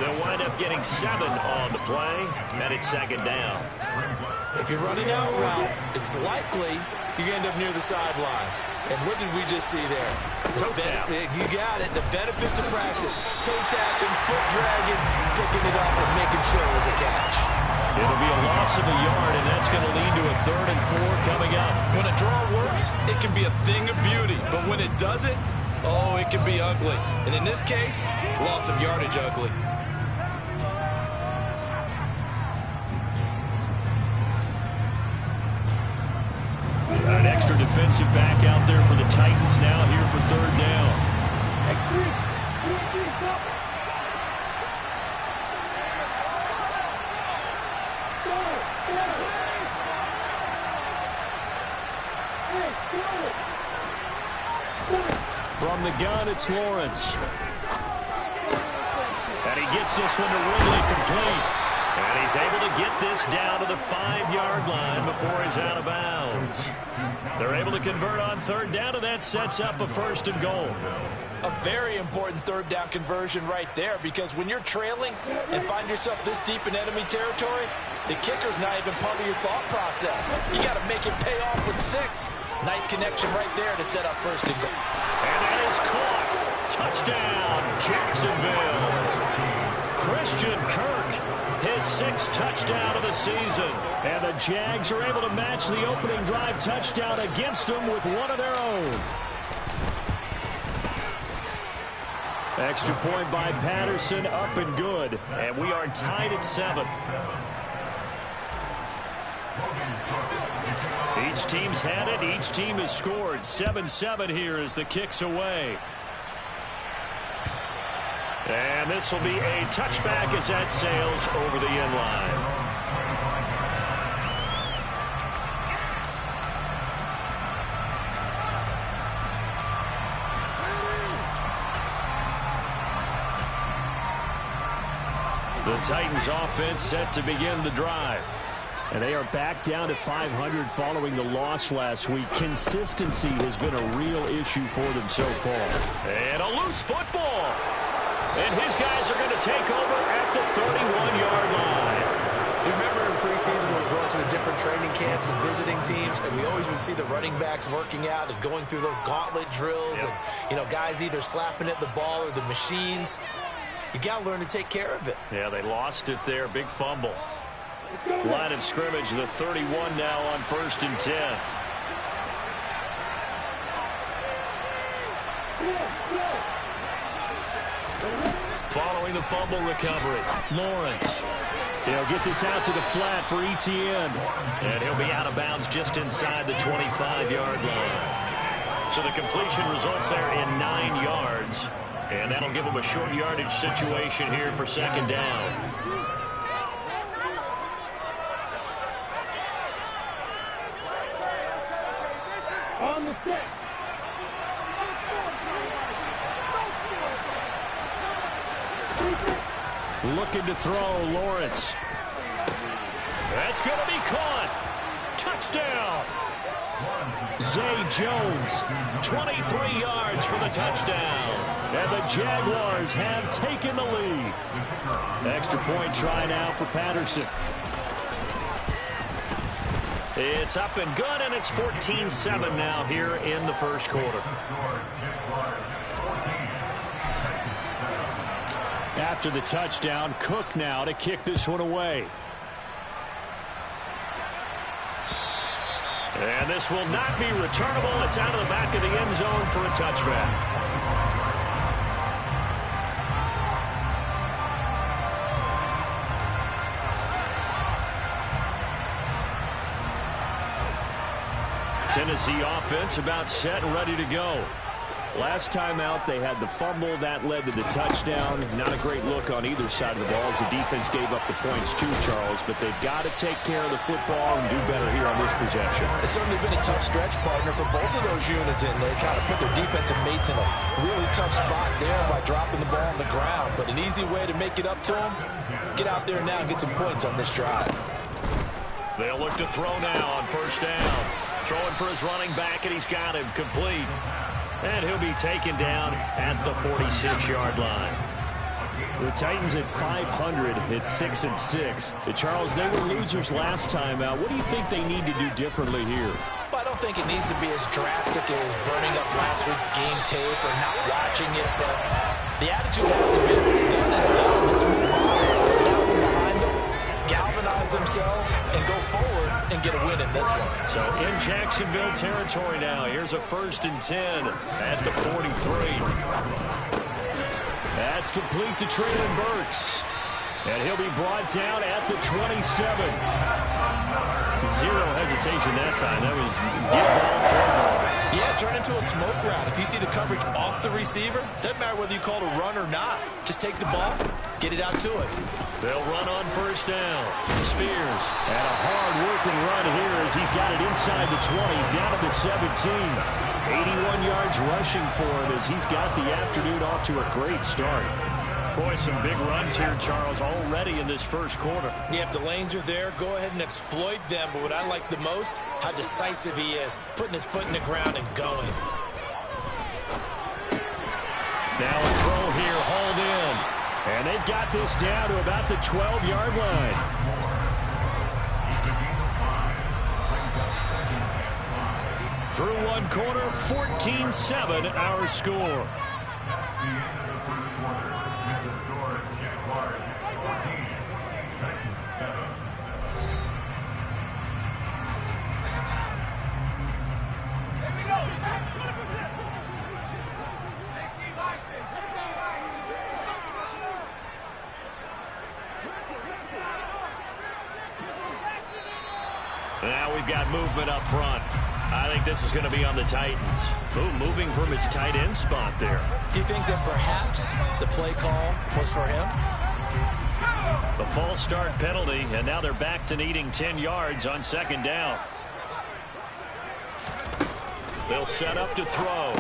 S2: They'll wind up getting 7 on the play, and it's second down.
S5: If you're running out route, it's likely you're going to end up near the sideline. And what did we just see there?
S2: Toe tap.
S5: You got it. The benefits of practice. Toe tapping, foot dragging, picking it up, and making sure it was a catch.
S2: It'll be a loss of a yard, and that's going to lead to a 3rd and 4 coming up.
S5: When a draw works, it can be a thing of beauty. But when it doesn't, oh, it can be ugly. And in this case, loss of yardage ugly.
S2: An extra defensive back out there for the Titans now here for 3rd down. From the gun, it's Lawrence. And he gets this one to Ridley complete. And he's able to get this down to the 5-yard line before he's out of bounds. They're able to convert on 3rd down, and that sets up a 1st and goal.
S4: A very important 3rd down conversion right there, because when you're trailing and find yourself this deep in enemy territory, the kicker's not even part of your thought process. You got to make it pay off with 6. Nice connection right there to set up 1st and goal.
S2: And that is caught. Touchdown, Jacksonville. Christian Kirk, his 6th touchdown of the season. And the Jags are able to match the opening drive touchdown against them with one of their own. Extra point by Patterson, up and good. And we are tied at 7. Each team's had it. Each team has scored. 7-7 here as the kick's away. And this will be a touchback as that sails over the end line. The Titans offense set to begin the drive. And they are back down to 500 following the loss last week. Consistency has been a real issue for them so far. And a loose football. And his guys are going to take over at the 31-yard line.
S5: You remember in preseason when we were going to the different training camps and visiting teams, and we always would see the running backs working out and going through those gauntlet drills, and, you know, guys either slapping at the ball or the machines. You got to learn to take care of it.
S2: Yeah, they lost it there. Big fumble. Line of scrimmage, the 31 now on 1st and 10. Following the fumble recovery, Lawrence. He'll get this out to the flat for Etienne. And he'll be out of bounds just inside the 25-yard line. So the completion results there in 9 yards. And that'll give him a short yardage situation here for 2nd down.
S10: On the stick.
S2: Looking to throw, Lawrence. That's going to be caught. Touchdown. Zay Jones, 23 yards for the touchdown. And the Jaguars have taken the lead. Extra point try now for Patterson. It's up and good, and it's 14-7 now here in the 1st quarter. After the touchdown, Cook now to kick this one away. And this will not be returnable. It's out of the back of the end zone for a touchback. Tennessee offense about set and ready to go. Last time out, they had the fumble. That led to the touchdown. Not a great look on either side of the ball as the defense gave up the points too, Charles. But they've got to take care of the football and do better here on this possession.
S4: It's certainly been a tough stretch, partner, for both of those units. And they kind of put their defensive mates in a really tough spot there by dropping the ball on the ground. But an easy way to make it up to them, get out there now and get some points on this drive.
S2: They'll look to throw now on 1st down. Throwing for his running back, and he's got him complete. And he'll be taken down at the 46-yard line. The Titans at 500 at 6-6. Charles, they were losers last time out. What do you think they need to do differently here?
S4: But I don't think it needs to be as drastic as burning up last week's game tape or not watching it, but the attitude has to be, it's done, it's done. Let's move on. Put that one behind them, galvanize themselves, and go forward and get a win in this one.
S2: So in Jacksonville territory now. Here's a 1st and 10 at the 43. That's complete to Treylon Burks. And he'll be brought down at the 27. Zero hesitation that time. That was deep ball, throw ball.
S5: Yeah, turn into a smoke route. If you see the coverage off the receiver, doesn't matter whether you call it a run or not. Just take the ball, get it out to it.
S2: They'll run on 1st down. Spears. And a hard-working run here as he's got it inside the 20, down to the 17. 81 yards rushing for him as he's got the afternoon off to a great start. Boy, some big runs here, Charles, already in this first quarter.
S5: Yeah, if the lanes are there, go ahead and exploit them. But what I like the most, how decisive he is, putting his foot in the ground and going.
S2: Now a throw here, hauled in. And they've got this down to about the 12-yard line. Through one quarter, 14-7 our score. Now we've got movement up front. I think this is going to be on the Titans. Ooh, moving from his tight end spot there.
S5: Do you think that perhaps the play call was for him?
S2: The false start penalty, and now they're back to needing 10 yards on 2nd down. They'll set up to throw.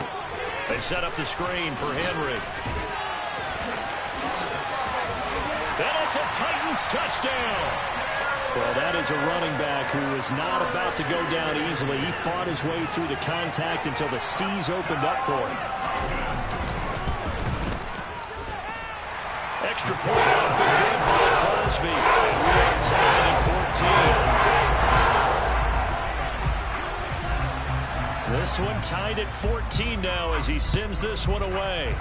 S2: They set up the screen for Henry. And it's a Titans touchdown. Well, that is a running back who is not about to go down easily. He fought his way through the contact until the seas opened up for him. Extra point out, good game by Crosby. And we are tied at 14. This one tied at 14 now as he sends this one away.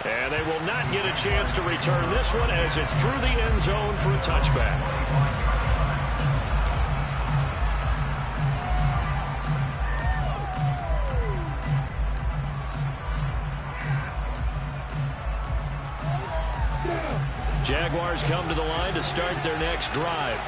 S2: And they will not get a chance to return this one as it's through the end zone for a touchback. Jaguars come to the line to start their next drive.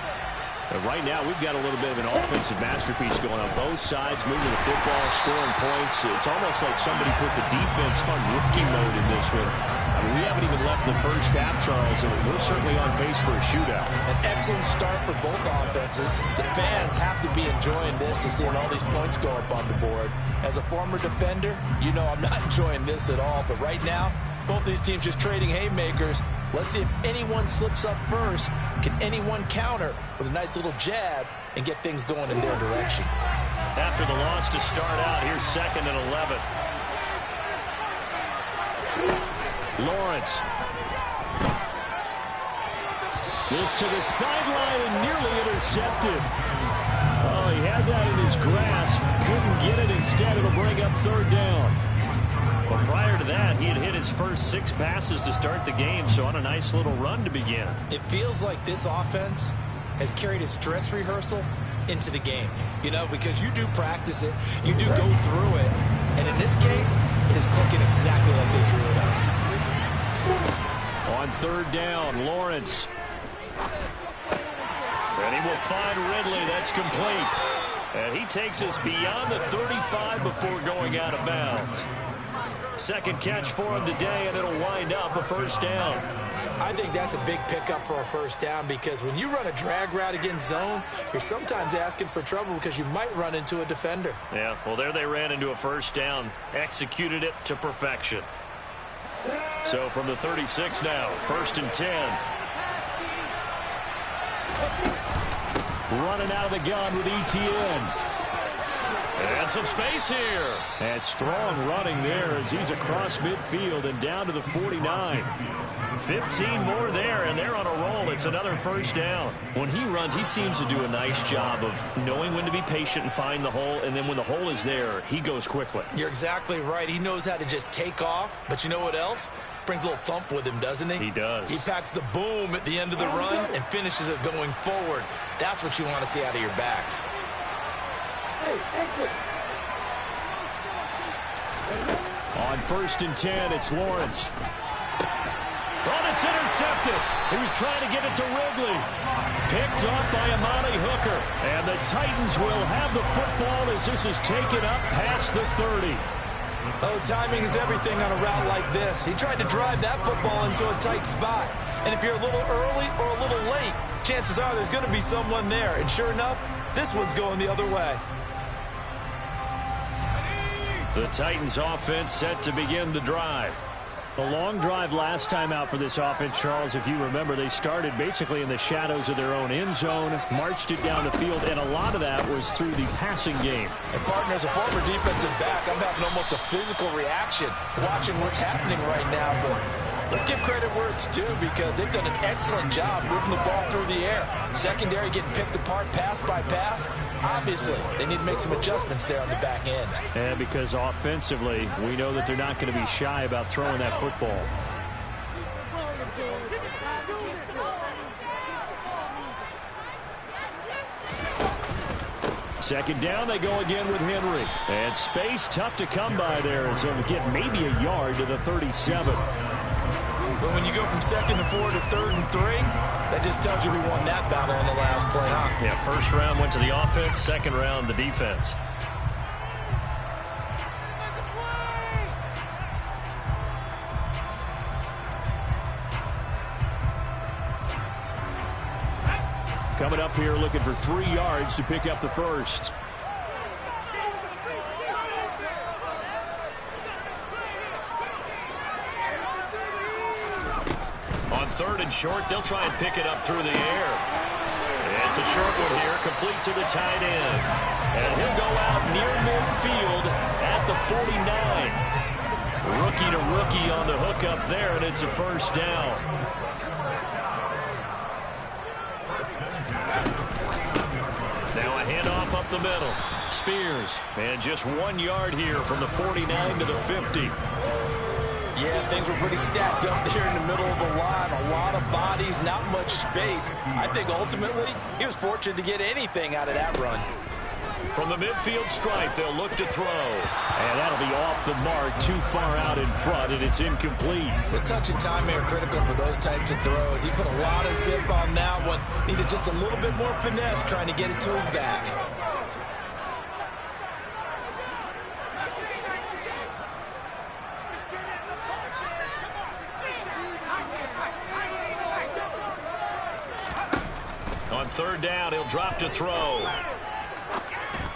S2: And right now, we've got a little bit of an offensive masterpiece going on both sides, moving the football, scoring points. It's almost like somebody put the defense on rookie mode in this one. I mean, we haven't even left the first half, Charles, and we're certainly on pace for a shootout.
S4: An excellent start for both offenses. The fans have to be enjoying this to seeing all these points go up on the board. As a former defender, you know I'm not enjoying this at all. But right now, both these teams just trading haymakers. Let's see if anyone slips up first. Can anyone counter with a nice little jab and get things going in their direction?
S2: After the loss to start out, here's 2nd and 11. Lawrence. This to the sideline and nearly intercepted. Oh, he had that in his grasp. Couldn't get it. Instead, it'll bring up 3rd down. But prior to that, he had hit his first 6 passes to start the game, so on a nice little run to begin.
S5: It feels like this offense has carried its dress rehearsal into the game. You know, because you do practice it, you do go through it, and in this case, it is clicking exactly like they drew it up.
S2: On 3rd down, Lawrence. And he will find Ridley. That's complete. And he takes us beyond the 35 before going out of bounds. Second catch for him today, and it'll wind up a 1st down.
S5: I think that's a big pickup for a 1st down because when you run a drag route against zone, you're sometimes asking for trouble because you might run into a defender.
S2: Yeah, well, there they ran into a 1st down, executed it to perfection. So from the 36 now, 1st and 10. Running out of the gun with ETN. And some space here. And strong running there as he's across midfield and down to the 49. 15 more there, and they're on a roll. It's another first down. When he runs, he seems to do a nice job of knowing when to be patient and find the hole, and then when the hole is there, he goes quickly.
S5: You're exactly right. He knows how to just take off, but you know what else? Brings a little thump with him, doesn't he?
S2: He does.
S5: He packs the boom at the end of the run and finishes it going forward. That's what you want to see out of your backs.
S2: On 1st and 10, it's Lawrence. Oh, it's intercepted. He was trying to get it to Ridley. Picked off by Amani Hooker. And the Titans will have the football as this is taken up past the 30.
S5: Oh, timing is everything on a route like this. He tried to drive that football into a tight spot. And if you're a little early or a little late, chances are there's going to be someone there. And sure enough, this one's going the other way.
S2: The Titans offense set to begin the drive. A long drive last time out for this offense, Charles. If you remember, they started basically in the shadows of their own end zone, marched it down the field, and a lot of that was through the passing game.
S4: And partner, as a former defensive back, I'm having almost a physical reaction watching what's happening right now. But let's give credit where it's due because they've done an excellent job moving the ball through the air. Secondary getting picked apart pass by pass. Obviously, they need to make some adjustments there on the back end.
S2: And because offensively, we know that they're not going to be shy about throwing that football. Second down, they go again with Henry. And space tough to come by there as they'll get maybe a yard to the 37.
S5: But when you go from 2nd and 4 to 3rd and 3, that just tells you who won that battle on the last play, huh?
S2: Yeah, first round went to the offense, second round the defense. Coming up here looking for 3 yards to pick up the first. On 3rd and short, they'll try and pick it up through the air. It's a short one here, complete to the tight end. And he'll go out near midfield at the 49. Rookie to rookie on the hook up there, and it's a first down. Now a handoff up the middle. Spears, and just 1 yard here from the 49 to the 50.
S4: Yeah, things were pretty stacked up there in the middle of the line. A lot of bodies, not much space. I think ultimately he was fortunate to get anything out of that run.
S2: From the midfield stripe, they'll look to throw. And that'll be off the mark, too far out in front, and it's incomplete.
S5: The touch and time are critical for those types of throws. He put a lot of zip on that one. Needed just a little bit more finesse trying to get it to his back.
S2: On 3rd down, he'll drop to throw.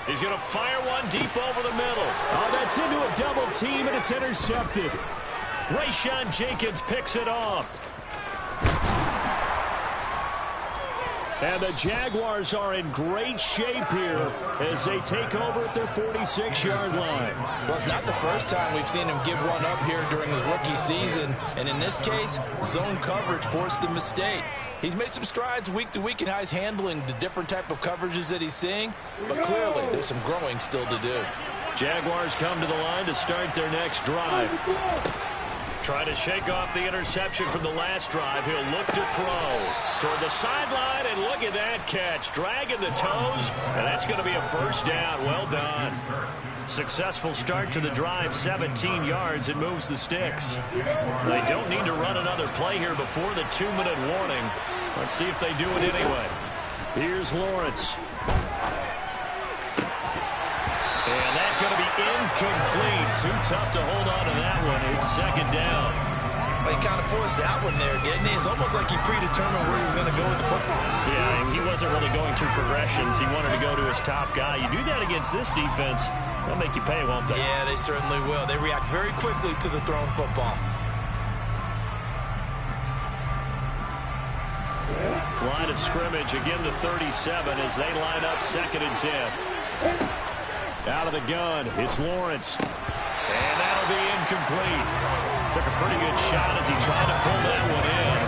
S2: He's going to fire one deep over the middle. Oh, that's into a double team, and it's intercepted. Rayshawn Jenkins picks it off. And the Jaguars are in great shape here as they take over at their 46-yard line.
S4: Well, it's not the first time we've seen him give one up here during his rookie season. And in this case, zone coverage forced the mistake. He's made some strides week to week in how he's handling the different type of coverages that he's seeing. But clearly, there's some growing still to do.
S2: Jaguars come to the line to start their next drive. Trying to shake off the interception from the last drive. He'll look to throw toward the sideline, and look at that catch. Dragging the toes, and that's going to be a first down. Well done. Successful start to the drive, 17 yards. It moves the sticks. They don't need to run another play here before the 2-minute warning. Let's see if they do it anyway. Here's Lawrence. And that's going to be incomplete. Too tough to hold on to that one. It's 2nd down.
S5: Well, he kind of forced that one there, didn't he? It's almost like he predetermined where he was going to go with the football.
S2: Yeah, he wasn't really going through progressions. He wanted to go to his top guy. You do that against this defense, they'll make you pay, won't they?
S5: Yeah, they certainly will. They react very quickly to the thrown football.
S2: Line of scrimmage, again the 37 as they line up 2nd and 10. Out of the gun, it's Lawrence. And that'll be incomplete. Took a pretty good shot as he tried to pull that one in.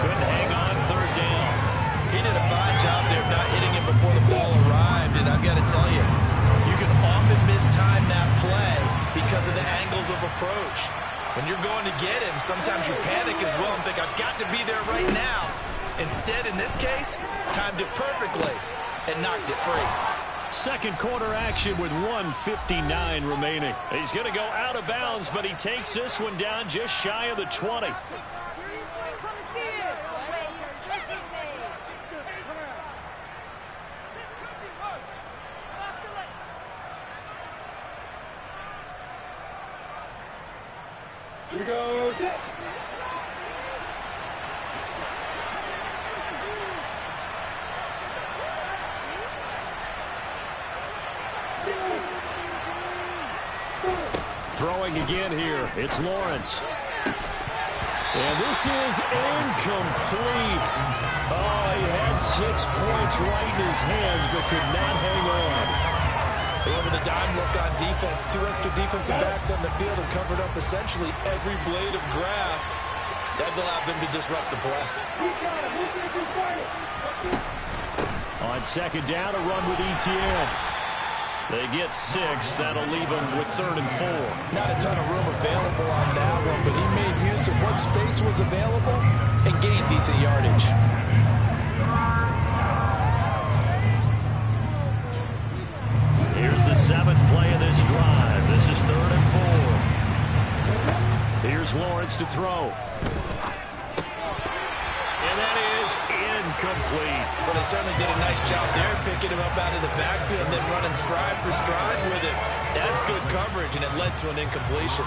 S2: Couldn't hang on third down.
S5: He did a fine job there of not hitting him before the ball arrived. And I've got to tell you, you can often mistime that play because of the angles of approach. When you're going to get him, sometimes you panic as well and think, I've got to be there right now. Instead, in this case, timed it perfectly and knocked it free.
S2: Second quarter action with 1:59 remaining. He's going to go out of bounds, but he takes this one down just shy of the 20.
S10: Here goes it.
S2: Throwing again here, it's Lawrence. And this is incomplete. Oh, he had 6 points right in his hands, but could not hang on.
S5: They went with a dime look on defense. 2 extra defensive backs on the field and covered up essentially every blade of grass. That allowed them to disrupt the play.
S2: On second down, a run with Etienne. They get 6. That'll leave them with 3rd and 4.
S4: Not a ton of room available on that one, but he made use of what space was available and gained decent yardage.
S2: Here's the 7th play of this drive. This is 3rd and 4. Here's Lawrence to throw. And that is incomplete.
S5: Well, they certainly did a nice job there, picking him up out of the backfield and then running stride for stride with it. That's good coverage, and it led to an incompletion.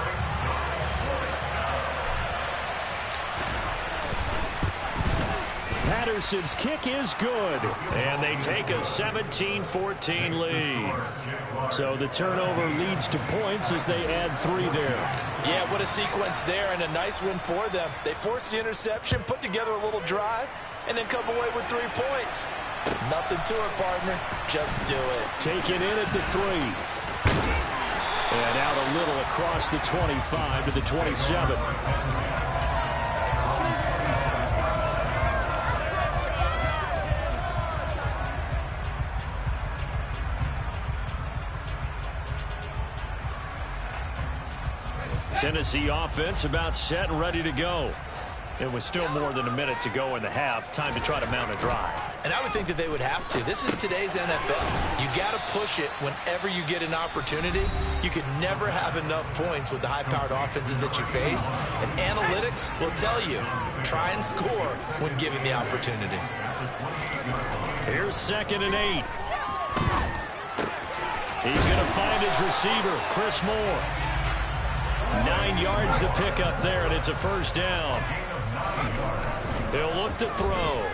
S2: Patterson's kick is good, and they take a 17-14 lead. So the turnover leads to points as they add 3 there.
S5: Yeah, what a sequence there, and a nice win for them. They forced the interception, put together a little drive, and then come away with 3 points. Nothing to it, partner. Just do it.
S2: Taken in at the 3. And out a little across the 25 to the 27. Tennessee offense about set and ready to go. It was still more than a minute to go in the half. Time to try to mount a drive.
S5: And I would think that they would have to. This is today's NFL. You got to push it whenever you get an opportunity. You could never have enough points with the high-powered offenses that you face. And analytics will tell you, try and score when given the opportunity.
S2: Here's 2nd and 8. He's going to find his receiver, Chris Moore. 9 yards to pick up there, and it's a 1st down. He'll look to throw.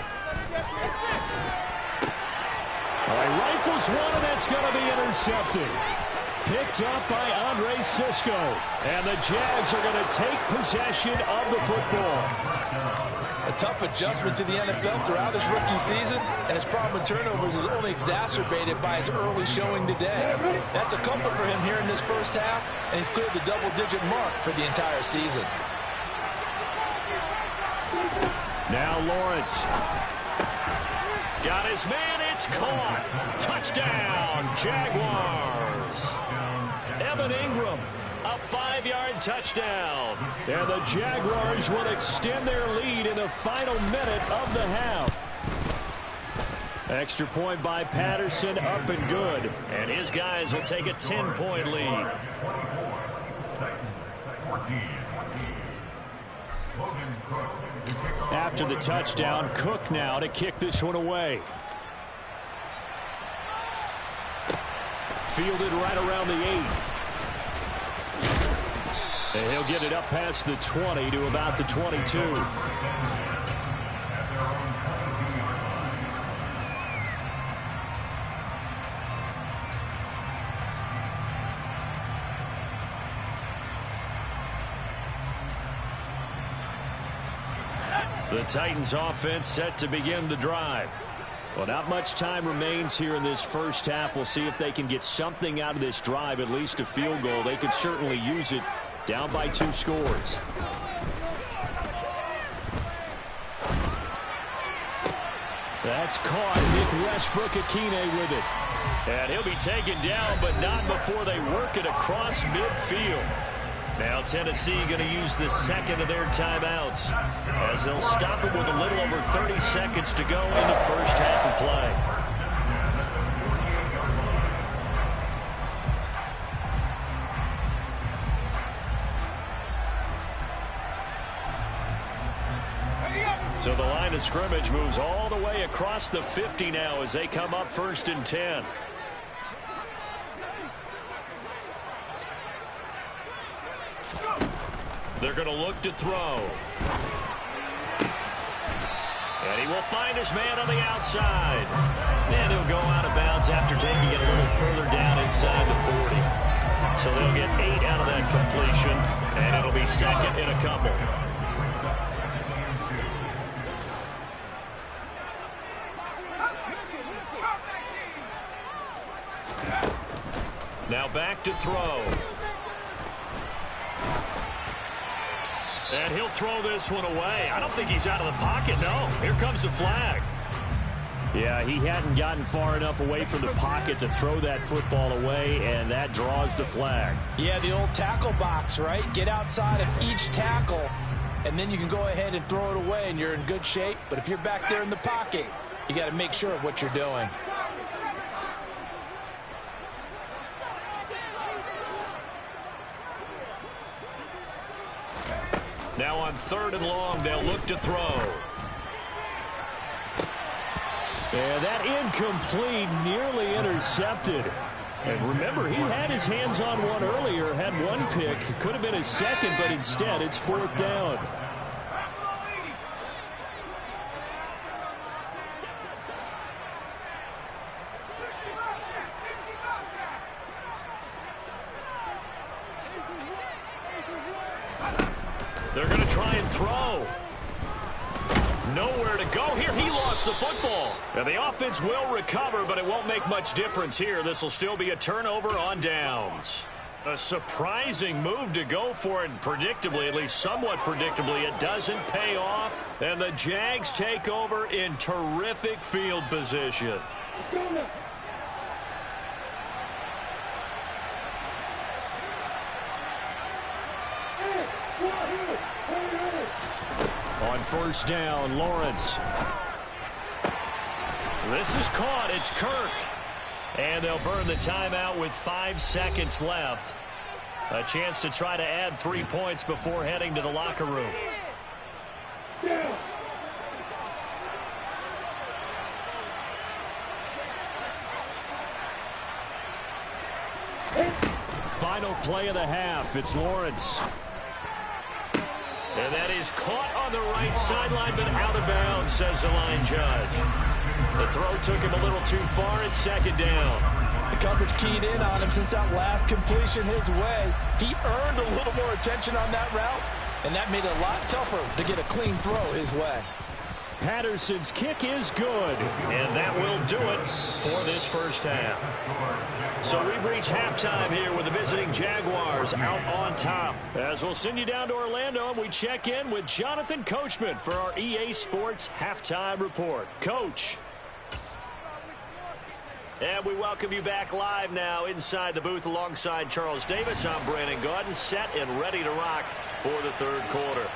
S2: He rifles one, and that's going to be intercepted. Picked up by Andre Cisco. And the Jags are going to take possession of the football.
S4: A tough adjustment to the NFL throughout his rookie season, and his problem with turnovers is only exacerbated by his early showing today. That's a comfort for him here in this first half, and he's cleared the double-digit mark for the entire season.
S2: Now Lawrence. Got his man, it's caught. Touchdown, Jaguars. Evan Ingram, a 5-yard touchdown. And the Jaguars will extend their lead in the final minute of the half. Extra point by Patterson, up and good. And his guys will take a 10-point lead. After the touchdown, Cook now to kick this one away. Fielded right around the 8. And he'll get it up past the 20 to about the 22. The Titans offense set to begin the drive. Well, not much time remains here in this first half. We'll see if they can get something out of this drive, at least a field goal. They could certainly use it down by 2 scores. That's caught. Nick Westbrook-Ikhine with it. And he'll be taken down, but not before they work it across midfield. Now Tennessee going to use the second of their timeouts as they'll stop it with a little over 30 seconds to go in the first half of play. So the line of scrimmage moves all the way across the 50 now as they come up 1st and 10. They're going to look to throw. And he will find his man on the outside. And he'll go out of bounds after taking it a little further down inside the 40. So they'll get 8 out of that completion, and it'll be second in a couple. Now back to throw. And he'll throw this one away. I don't think he's out of the pocket, no. Here comes the flag. Yeah, he hadn't gotten far enough away from the pocket to throw that football away, and that draws the flag.
S4: Yeah, the old tackle box, right? Get outside of each tackle, and then you can go ahead and throw it away, and you're in good shape. But if you're back there in the pocket, you got to make sure of what you're doing.
S2: Now on 3rd and long, they'll look to throw. And that incomplete, nearly intercepted. And remember, he had his hands on one earlier, had one pick. Could have been his second, but instead it's 4th down. They're going to try and throw. Nowhere to go here. He lost the football. And the offense will recover, but it won't make much difference here. This will still be a turnover on downs. A surprising move to go for it, and predictably, at least somewhat predictably, it doesn't pay off. And the Jags take over in terrific field position. On 1st down, Lawrence. This is caught. It's Kirk. And they'll burn the timeout with 5 seconds left. A chance to try to add 3 points before heading to the locker room. Final play of the half. It's Lawrence. And that is caught on the right sideline, but out of bounds, says the line judge. The throw took him a little too far. It's 2nd down.
S4: The coverage keyed in on him since that last completion his way. He earned a little more attention on that route, and that made it a lot tougher to get a clean throw his way.
S2: Patterson's kick is good, and that will do it for this first half. So we've reached halftime here with the visiting Jaguars out on top. As we'll send you down to Orlando, and we check in with Jonathan Coachman for our EA Sports Halftime Report. Coach. And we welcome you back live now inside the booth alongside Charles Davis. I'm Brandon Gaudin, set and ready to rock for the 3rd quarter.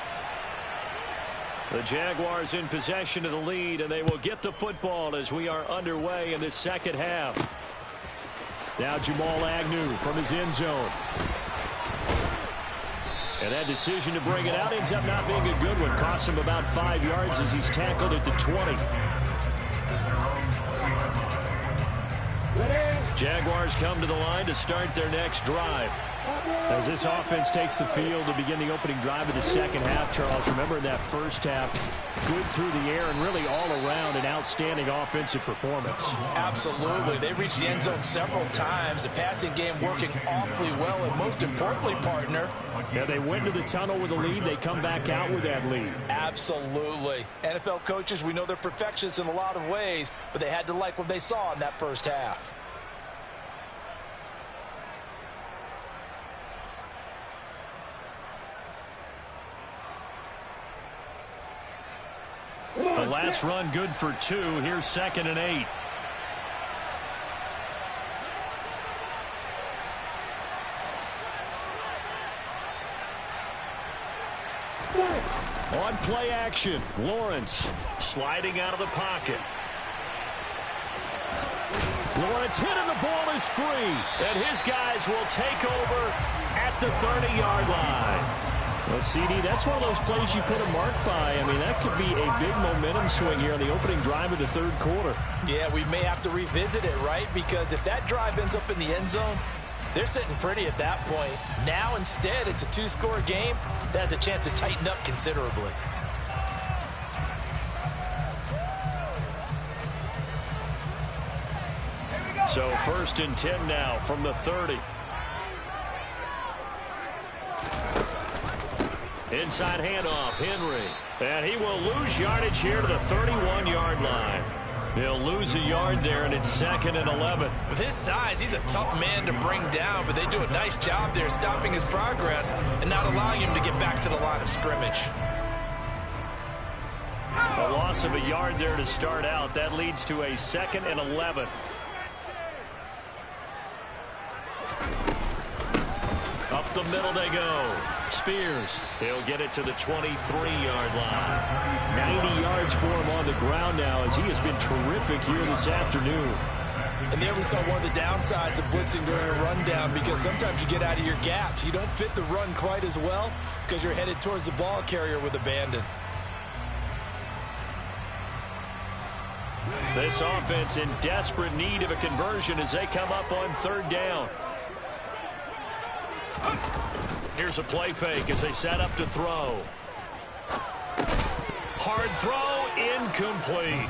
S2: The Jaguars in possession of the lead, and they will get the football as we are underway in this 2nd half. Now Jamal Agnew from his end zone. And that decision to bring it out ends up not being a good one. Costs him about 5 yards as he's tackled at the 20. Jaguars come to the line to start their next drive. As this offense takes the field to begin the opening drive of the second half, Charles, remember in that first half, good through the air and really all around an outstanding offensive performance.
S4: Absolutely. They reached the end zone several times. The passing game working awfully well, and most importantly, partner.
S2: Yeah, they went to the tunnel with a lead. They come back out with that lead.
S4: Absolutely. NFL coaches, we know they're perfectionists in a lot of ways, but they had to like what they saw in that first half.
S2: The last run good for 2. Here's 2nd and 8. On play action, Lawrence sliding out of the pocket. Lawrence hit and the ball is free. And his guys will take over at the 30-yard line. Well, CD, that's one of those plays you put a mark by. I mean, that could be a big momentum swing here on the opening drive of the third quarter.
S4: Yeah, we may have to revisit it, right? Because if that drive ends up in the end zone, they're sitting pretty at that point. Now, instead, it's a 2-score game. That has a chance to tighten up considerably.
S2: So 1st and 10 now from the 30. Inside handoff, Henry. And he will lose yardage here to the 31-yard line. They'll lose a yard there, and it's 2nd and 11.
S5: With his size, he's a tough man to bring down, but they do a nice job there stopping his progress and not allowing him to get back to the line of scrimmage.
S2: A loss of a yard there to start out. That leads to a 2nd and 11. Up the middle they go. Spears, he'll get it to the 23-yard line. 90 yards for him on the ground now as he has been terrific here this afternoon.
S5: And there we saw one of the downsides of blitzing during a rundown, because sometimes you get out of your gaps. You don't fit the run quite as well because you're headed towards the ball carrier with abandon.
S2: This offense in desperate need of a conversion as they come up on 3rd down. Here's a play fake as they set up to throw. Hard throw, incomplete.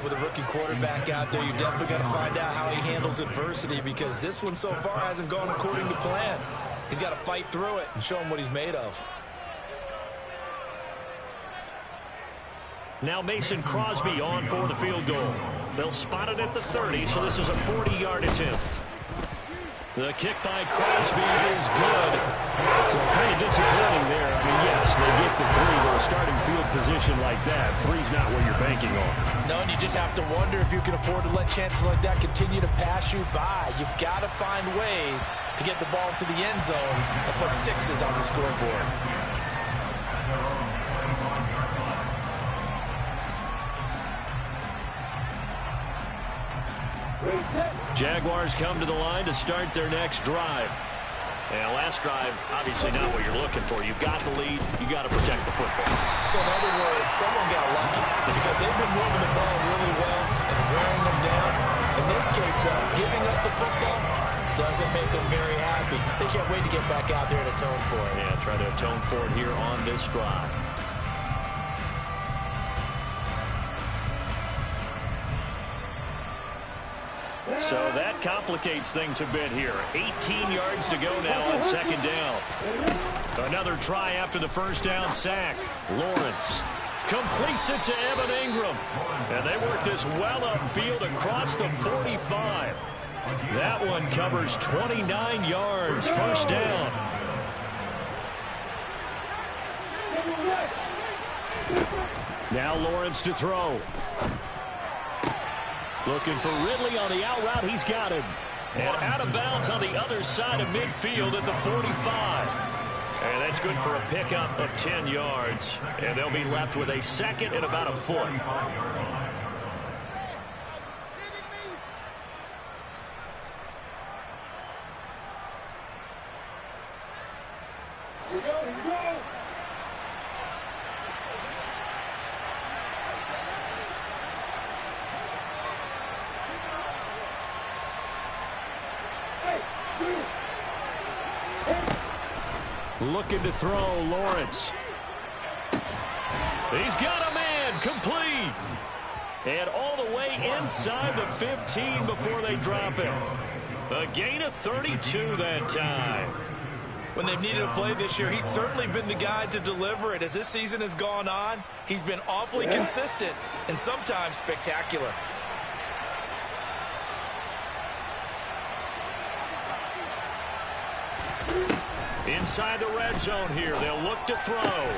S5: With a rookie quarterback out there, you definitely got to find out how he handles adversity, because this one so far hasn't gone according to plan. He's got to fight through it and show him what he's made of.
S2: Now Mason Crosby on for the field goal. They'll spot it at the 30, so this is a 40-yard attempt. The kick by Crosby is good. So kind of disappointing there. I mean, yes, they get the 3, but a starting field position like that, 3's not what you're banking on.
S4: No, and you just have to wonder if you can afford to let chances like that continue to pass you by. You've got to find ways to get the ball to the end zone and put 6s on the scoreboard.
S2: Jaguars come to the line to start their next drive. And last drive, obviously not what you're looking for. You've got the lead. You got to protect the football.
S5: So in other words, someone got lucky because they've been moving the ball really well and wearing them down. In this case, though, giving up the football doesn't make them very happy. They can't wait to get back out there and atone for it.
S2: Yeah, try to atone for it here on this drive. So that complicates things a bit here. 18 yards to go now on 2nd down. Another try after the first down sack. Lawrence completes it to Evan Ingram. And they work this well upfield across the 45. That one covers 29 yards. First down. Now Lawrence to throw. Looking for Ridley on the out route. He's got him. And out of bounds on the other side of midfield at the 45. And that's good for a pickup of 10 yards. And they'll be left with a 2nd and about a foot.
S10: Here we go, here we go.
S2: Looking to throw, Lawrence. He's got a man, complete. And all the way inside the 15 before they drop it. A gain of 32 that time.
S5: When they've needed a play this year, he's certainly been the guy to deliver it. As this season has gone on, he's been awfully consistent and sometimes spectacular.
S2: Inside the red zone here, they'll look to throw.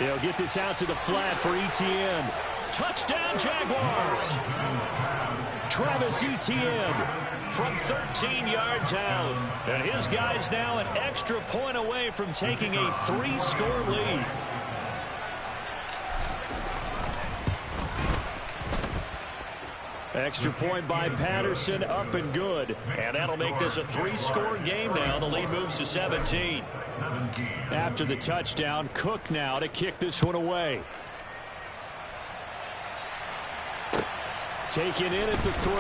S2: They'll get this out to the flat for Etienne. Touchdown, Jaguars! Travis Etienne from 13 yards out. And his guys now an extra point away from taking a 3-score lead. Extra point by Patterson, up and good. And that'll make this a 3-score game now. The lead moves to 17. After the touchdown, Cook now to kick this one away. Taken in at the 3.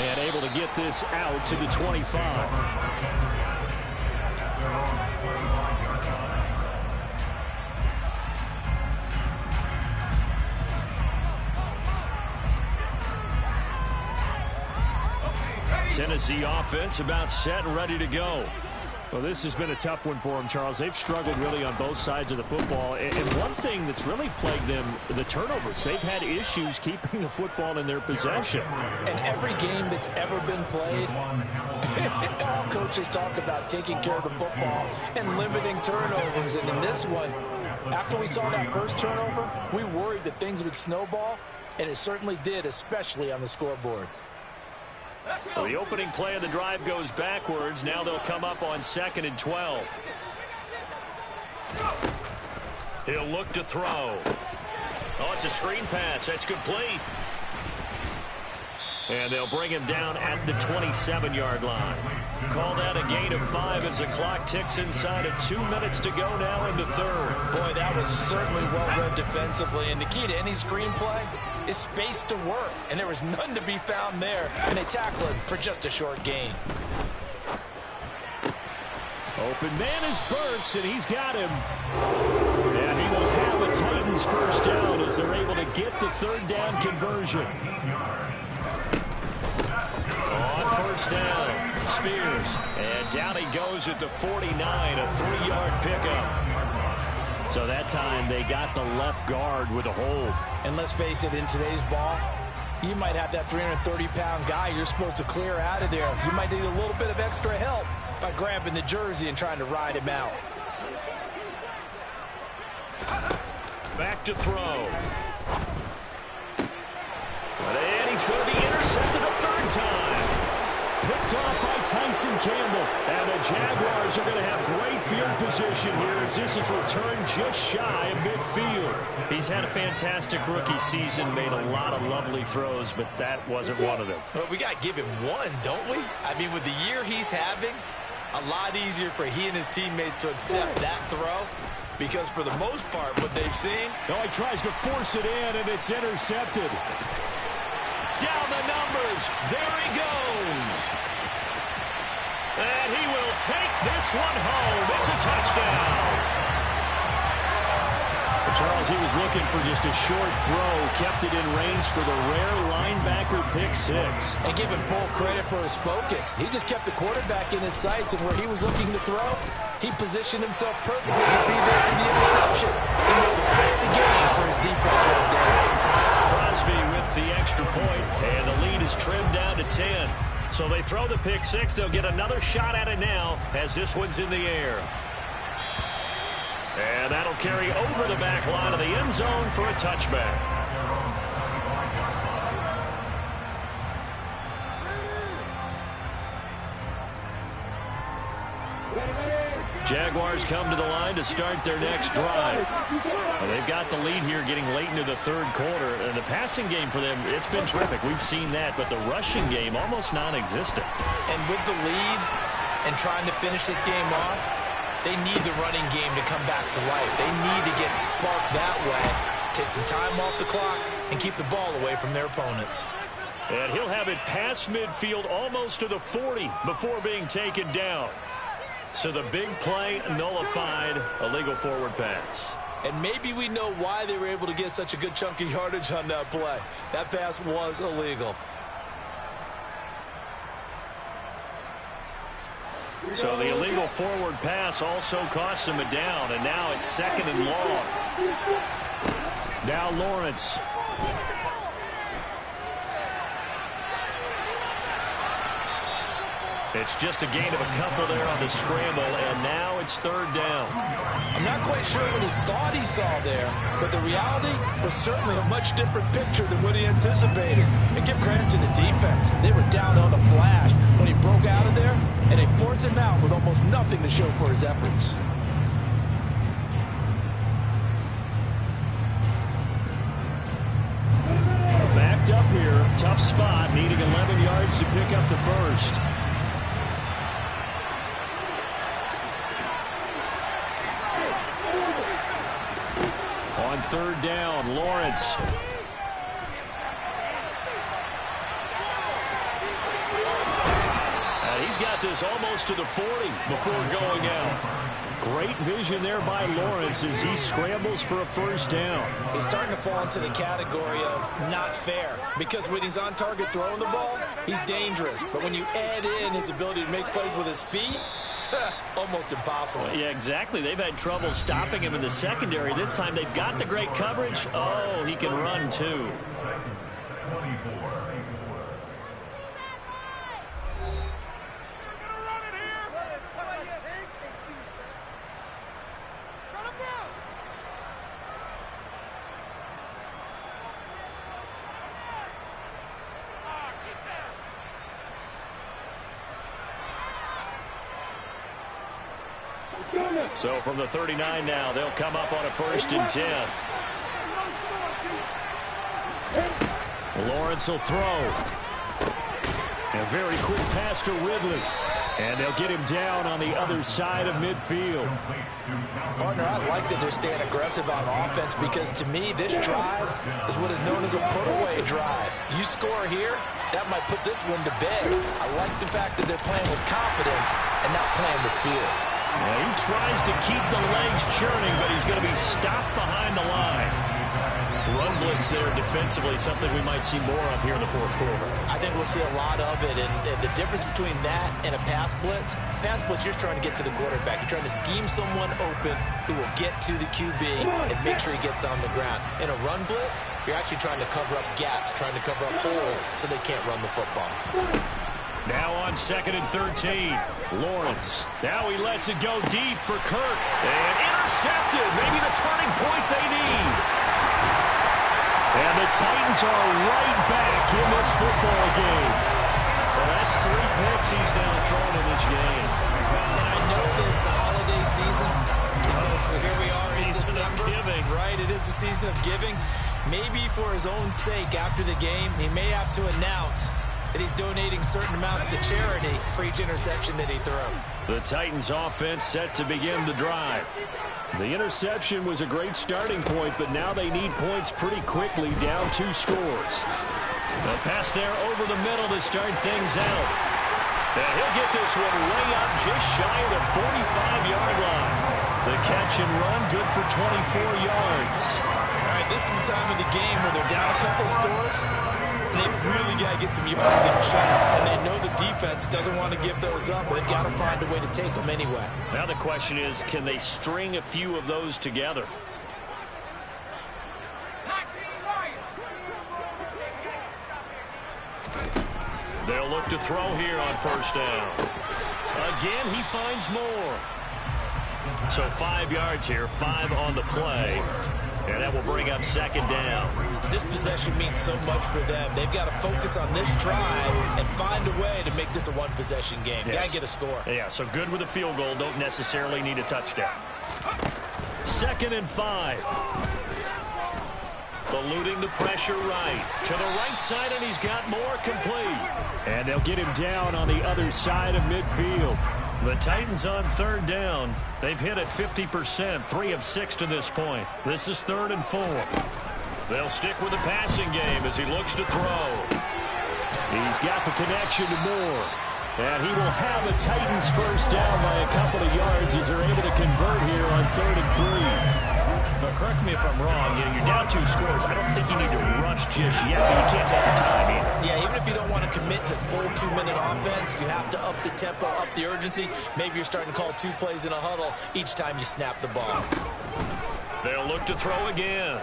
S2: And able to get this out to the 25. Tennessee offense about set and ready to go. Well, this has been a tough one for them, Charles. They've struggled really on both sides of the football. And one thing that's really plagued them, the turnovers. They've had issues keeping the football in their possession.
S4: And every game that's ever been played, all coaches talk about taking care of the football and limiting turnovers. And in this one, after we saw that first turnover, we worried that things would snowball, and it certainly did, especially on the scoreboard.
S2: Well, the opening play of the drive goes backwards. Now they'll come up on 2nd and 12. He'll look to throw. Oh, it's a screen pass. That's complete. And they'll bring him down at the 27-yard line. Call that a gain of 5 as the clock ticks inside of 2 minutes to go now in the third.
S4: Boy, that was certainly well-read defensively. And the key to any screenplay is space to work. And there was none to be found there. And they tackle it for just a short gain.
S2: Open man is Burks, and he's got him. And he will have a Titans first down as they're able to get the third down conversion. On first down, Spears. And down he goes at the 49, a 3-yard pickup. So that time they got the left guard with a hold.
S4: And let's face it, in today's ball, you might have that 330-pound guy you're supposed to clear out of there. You might need a little bit of extra help by grabbing the jersey and trying to ride him out.
S2: Back to throw. And he's going to be intercepted a third time. Picked off by Tyson Campbell. And the Jaguars are going to have great field position here as this is returned just shy of midfield. He's had a fantastic rookie season, made a lot of lovely throws, but that wasn't one of them.
S5: Well, we got to give him one, don't we? I mean, with the year he's having, a lot easier for he and his teammates to accept that throw. Because for the most part, what they've seen...
S2: Oh, he tries to force it in, and it's intercepted. Down the numbers. There he goes. And he will take this one home. It's a touchdown. Charles, he was looking for just a short throw. Kept it in range for the rare linebacker pick six.
S4: And give him full credit for his focus. He just kept the quarterback in his sights, and where he was looking to throw, he positioned himself perfectly to be there for the interception. He made the play of the game for his defense right there.
S2: Crosby with the extra point, and the lead is trimmed down to 10. So they throw the pick six. They'll get another shot at it now as this one's in the air. And that'll carry over the back line of the end zone for a touchback. Jaguars come to the line to start their next drive. Well, they've got the lead here getting late into the third quarter. And the passing game for them, it's been terrific. We've seen that, but the rushing game almost non-existent.
S5: And with the lead and trying to finish this game off, they need the running game to come back to life. They need to get sparked that way, take some time off the clock, and keep the ball away from their opponents.
S2: And he'll have it past midfield almost to the 40 before being taken down. So the big play nullified, illegal forward pass.
S5: And maybe we know why they were able to get such a good chunk of yardage on that play. That pass was illegal.
S2: So the illegal forward pass also cost him a down, and now it's 2nd and long. Now Lawrence. It's just a gain of a couple there on the scramble, and now it's 3rd down.
S4: I'm not quite sure what he thought he saw there, but the reality was certainly a much different picture than what he anticipated. And give credit to the defense. They were down on the flash when he broke out of there, and they forced him out with almost nothing to show for his efforts.
S2: Backed up here, tough spot, needing 11 yards to pick up the first. On 3rd down, Lawrence. And he's got this almost to the 40 before going out. Great vision there by Lawrence as he scrambles for a 1st down.
S5: He's starting to fall into the category of not fair, because when he's on target throwing the ball, he's dangerous. But when you add in his ability to make plays with his feet, almost impossible.
S2: Yeah, exactly. They've had trouble stopping him in the secondary. This time they've got the great coverage. Oh, he can run too.
S3: 24.
S2: So from the 39 now, they'll come up on a 1st and 10. Lawrence will throw. A very quick pass to Ridley. And they'll get him down on the other side of midfield.
S4: Partner, I like that they're staying aggressive on offense, because to me, this drive is what is known as a put-away drive. You score here, that might put this one to bed. I like the fact that they're playing with confidence and not playing with fear.
S2: Yeah, he tries to keep the legs churning, but he's going to be stopped behind the line. Run blitz there defensively, something we might see more of here in the 4th quarter.
S5: I think we'll see a lot of it, and the difference between that and a pass blitz, you're trying to get to the quarterback. You're trying to scheme someone open who will get to the QB and make sure he gets on the ground. In a run blitz, you're actually trying to cover up gaps, trying to cover up holes so they can't run the football.
S2: Now on 2nd and 13, Lawrence. Now he lets it go deep for Kirk. And intercepted. Maybe the turning point they need. And the Titans are right back in this football game. Well, that's 3 picks he's now thrown in this game.
S5: And I know this, the holiday season, because here we are in December.
S2: Giving.
S5: Right, it is the season of giving. Maybe for his own sake, after the game, he may have to announce that he's donating certain amounts to charity for each interception that he threw.
S2: The Titans offense set to begin the drive. The interception was a great starting point, but now they need points pretty quickly, down 2 scores. A pass there over the middle to start things out. And he'll get this one way up just shy of the 45-yard line. The catch and run good for 24 yards.
S5: All right, this is the time of the game where they're down a couple scores. And they've really got to get some yards in chunks, and they know the defense doesn't want to give those up, but they've got to find a way to take them anyway.
S2: Now the question is, can they string a few of those together? They'll look to throw here on 1st down. Again, he finds more. So 5 yards here, 5 on the play. And that will bring up 2nd down.
S5: This possession means so much for them. They've got to focus on this drive and find a way to make this a one-possession game.
S2: Yes.
S5: Got to get a score.
S2: Yeah, so good with a field goal. Don't necessarily need a touchdown. 2nd and 5. Eluding the pressure right. To the right side, and he's got more complete. And they'll get him down on the other side of midfield. The Titans on 3rd down. They've hit at 50%, 3 of 6 to this point. This is 3rd and 4. They'll stick with the passing game as he looks to throw. He's got the connection to Moore. And he will have a Titans first down by a couple of yards as they're able to convert here on 3rd and 3.
S17: But correct me if I'm wrong. You're down 2 scores. I don't think you need to rush just yet, but you can't take your time either.
S5: Yeah, even if you don't want to commit to full 2-minute offense, you have to up the tempo, up the urgency. Maybe you're starting to call 2 plays in a huddle each time you snap the ball.
S2: They'll look to throw again.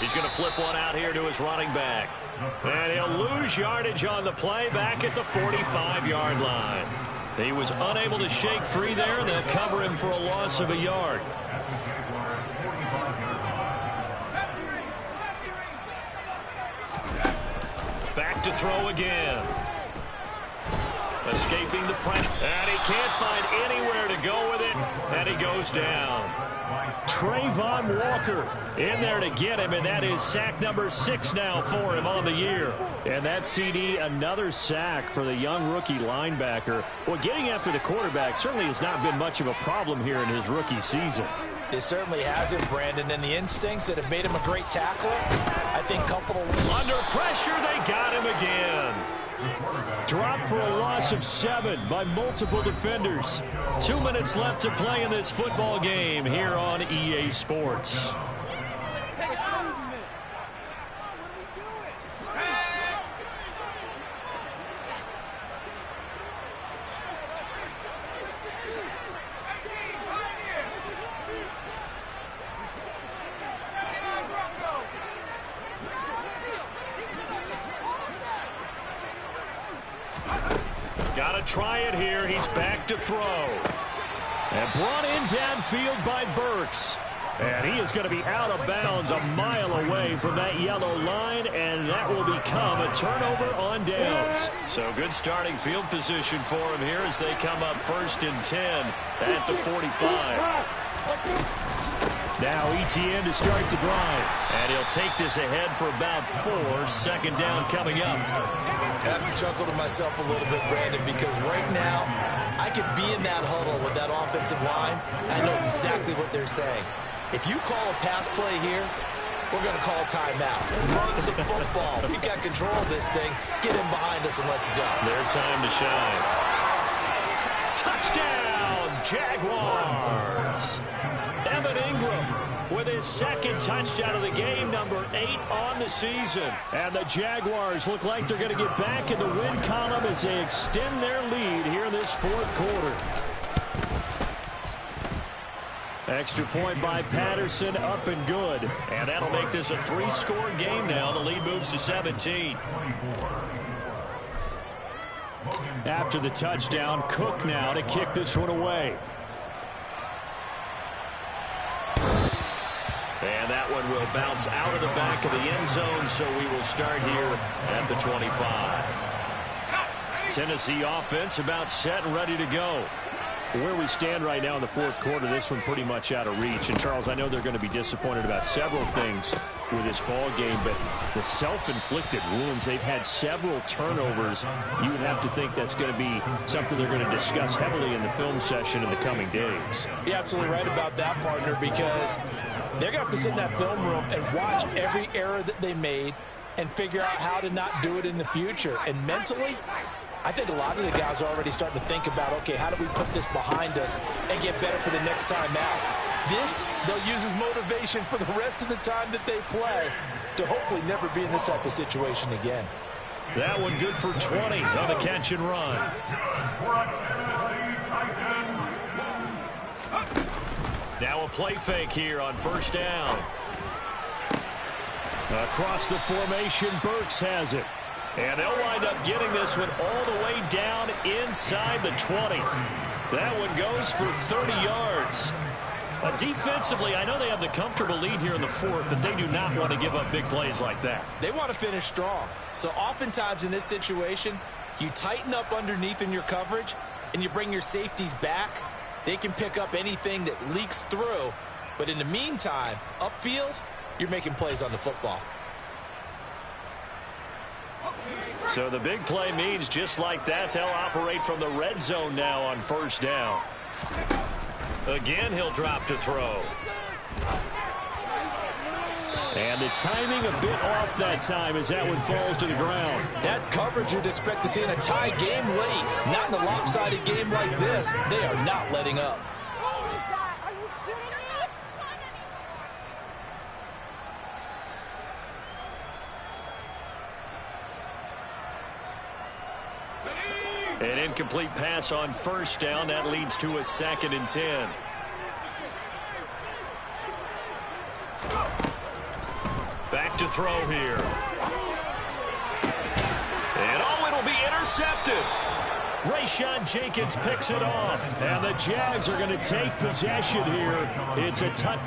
S2: He's going to flip one out here to his running back. And he'll lose yardage on the play back at the 45-yard line. He was unable to shake free there, and they'll cover him for a loss of a yard. Back to throw again. Escaping the pressure. And he can't find anywhere to go with it. And he goes down. Trayvon Walker in there to get him, and that is sack number 6 now for him on the year. And that CD, another sack for the young rookie linebacker. Well, getting after the quarterback certainly has not been much of a problem here in his rookie season.
S4: It certainly hasn't, Brandon, and the instincts that have made him a great tackler, I think coupled
S2: under pressure, they got him again. Dropped for a loss of 7 by multiple defenders. 2 minutes left to play in this football game here on EA Sports. Got to try it here. He's back to throw. And brought in downfield by Burks. And he is going to be out of bounds a mile away from that yellow line, and that will become a turnover on downs. So good starting field position for him here as they come up 1st and 10 at the 45. Now Etienne to start the drive. And he'll take this ahead for about 4. 2nd down coming up.
S5: I have to chuckle to myself a little bit, Brandon, because right now I could be in that huddle with that offensive line. I know exactly what they're saying. If you call a pass play here, we're going to call a timeout. Run the football. We got control of this thing. Get him behind us and let's go.
S2: Their time to shine. Touchdown, Jaguars. Evan Ingram with his 2nd touchdown of the game, number 8 on the season. And the Jaguars look like they're going to get back in the win column as they extend their lead here in this 4th quarter. Extra point by Patterson, up and good. And that'll make this a 3-score game now. The lead moves to 17. After the touchdown, Cook now to kick this one away. And that one will bounce out of the back of the end zone, so we will start here at the 25. Tennessee offense about set and ready to go. Where we stand right now in the 4th quarter, this one pretty much out of reach. And, Charles, I know they're going to be disappointed about several things with this ball game, but the self-inflicted wounds, they've had several turnovers. You would have to think that's going to be something they're going to discuss heavily in the film session in the coming days.
S4: You're absolutely right about that, partner, because they're going to have to sit in that film room and watch every error that they made and figure out how to not do it in the future. And mentally, I think a lot of the guys are already starting to think about, okay, how do we put this behind us and get better for the next time out? This, they'll use as motivation for the rest of the time that they play to hopefully never be in this type of situation again.
S2: That one good for 20 on the catch and run. Now a play fake here on 1st down. Across the formation, Burks has it. And they'll wind up getting this one all the way down inside the 20. That one goes for 30 yards. Defensively, I know they have the comfortable lead here in the 4th, but they do not want to give up big plays like that.
S5: They want to finish strong. So oftentimes in this situation, you tighten up underneath in your coverage, and you bring your safeties back. They can pick up anything that leaks through. But in the meantime, upfield, you're making plays on the football.
S2: So the big play means just like that, they'll operate from the red zone now on 1st down. Again, he'll drop to throw. And And the timing a bit off that time as that one falls to the ground.
S4: That's coverage you'd expect to see in a tie game late. Not in a lopsided game like this. They are not letting up.
S2: An incomplete pass on first down. That leads to a 2nd and 10. Back to throw here. And it'll be intercepted. Rayshawn Jenkins picks it off. And the Jags are going to take possession here. It's a touch.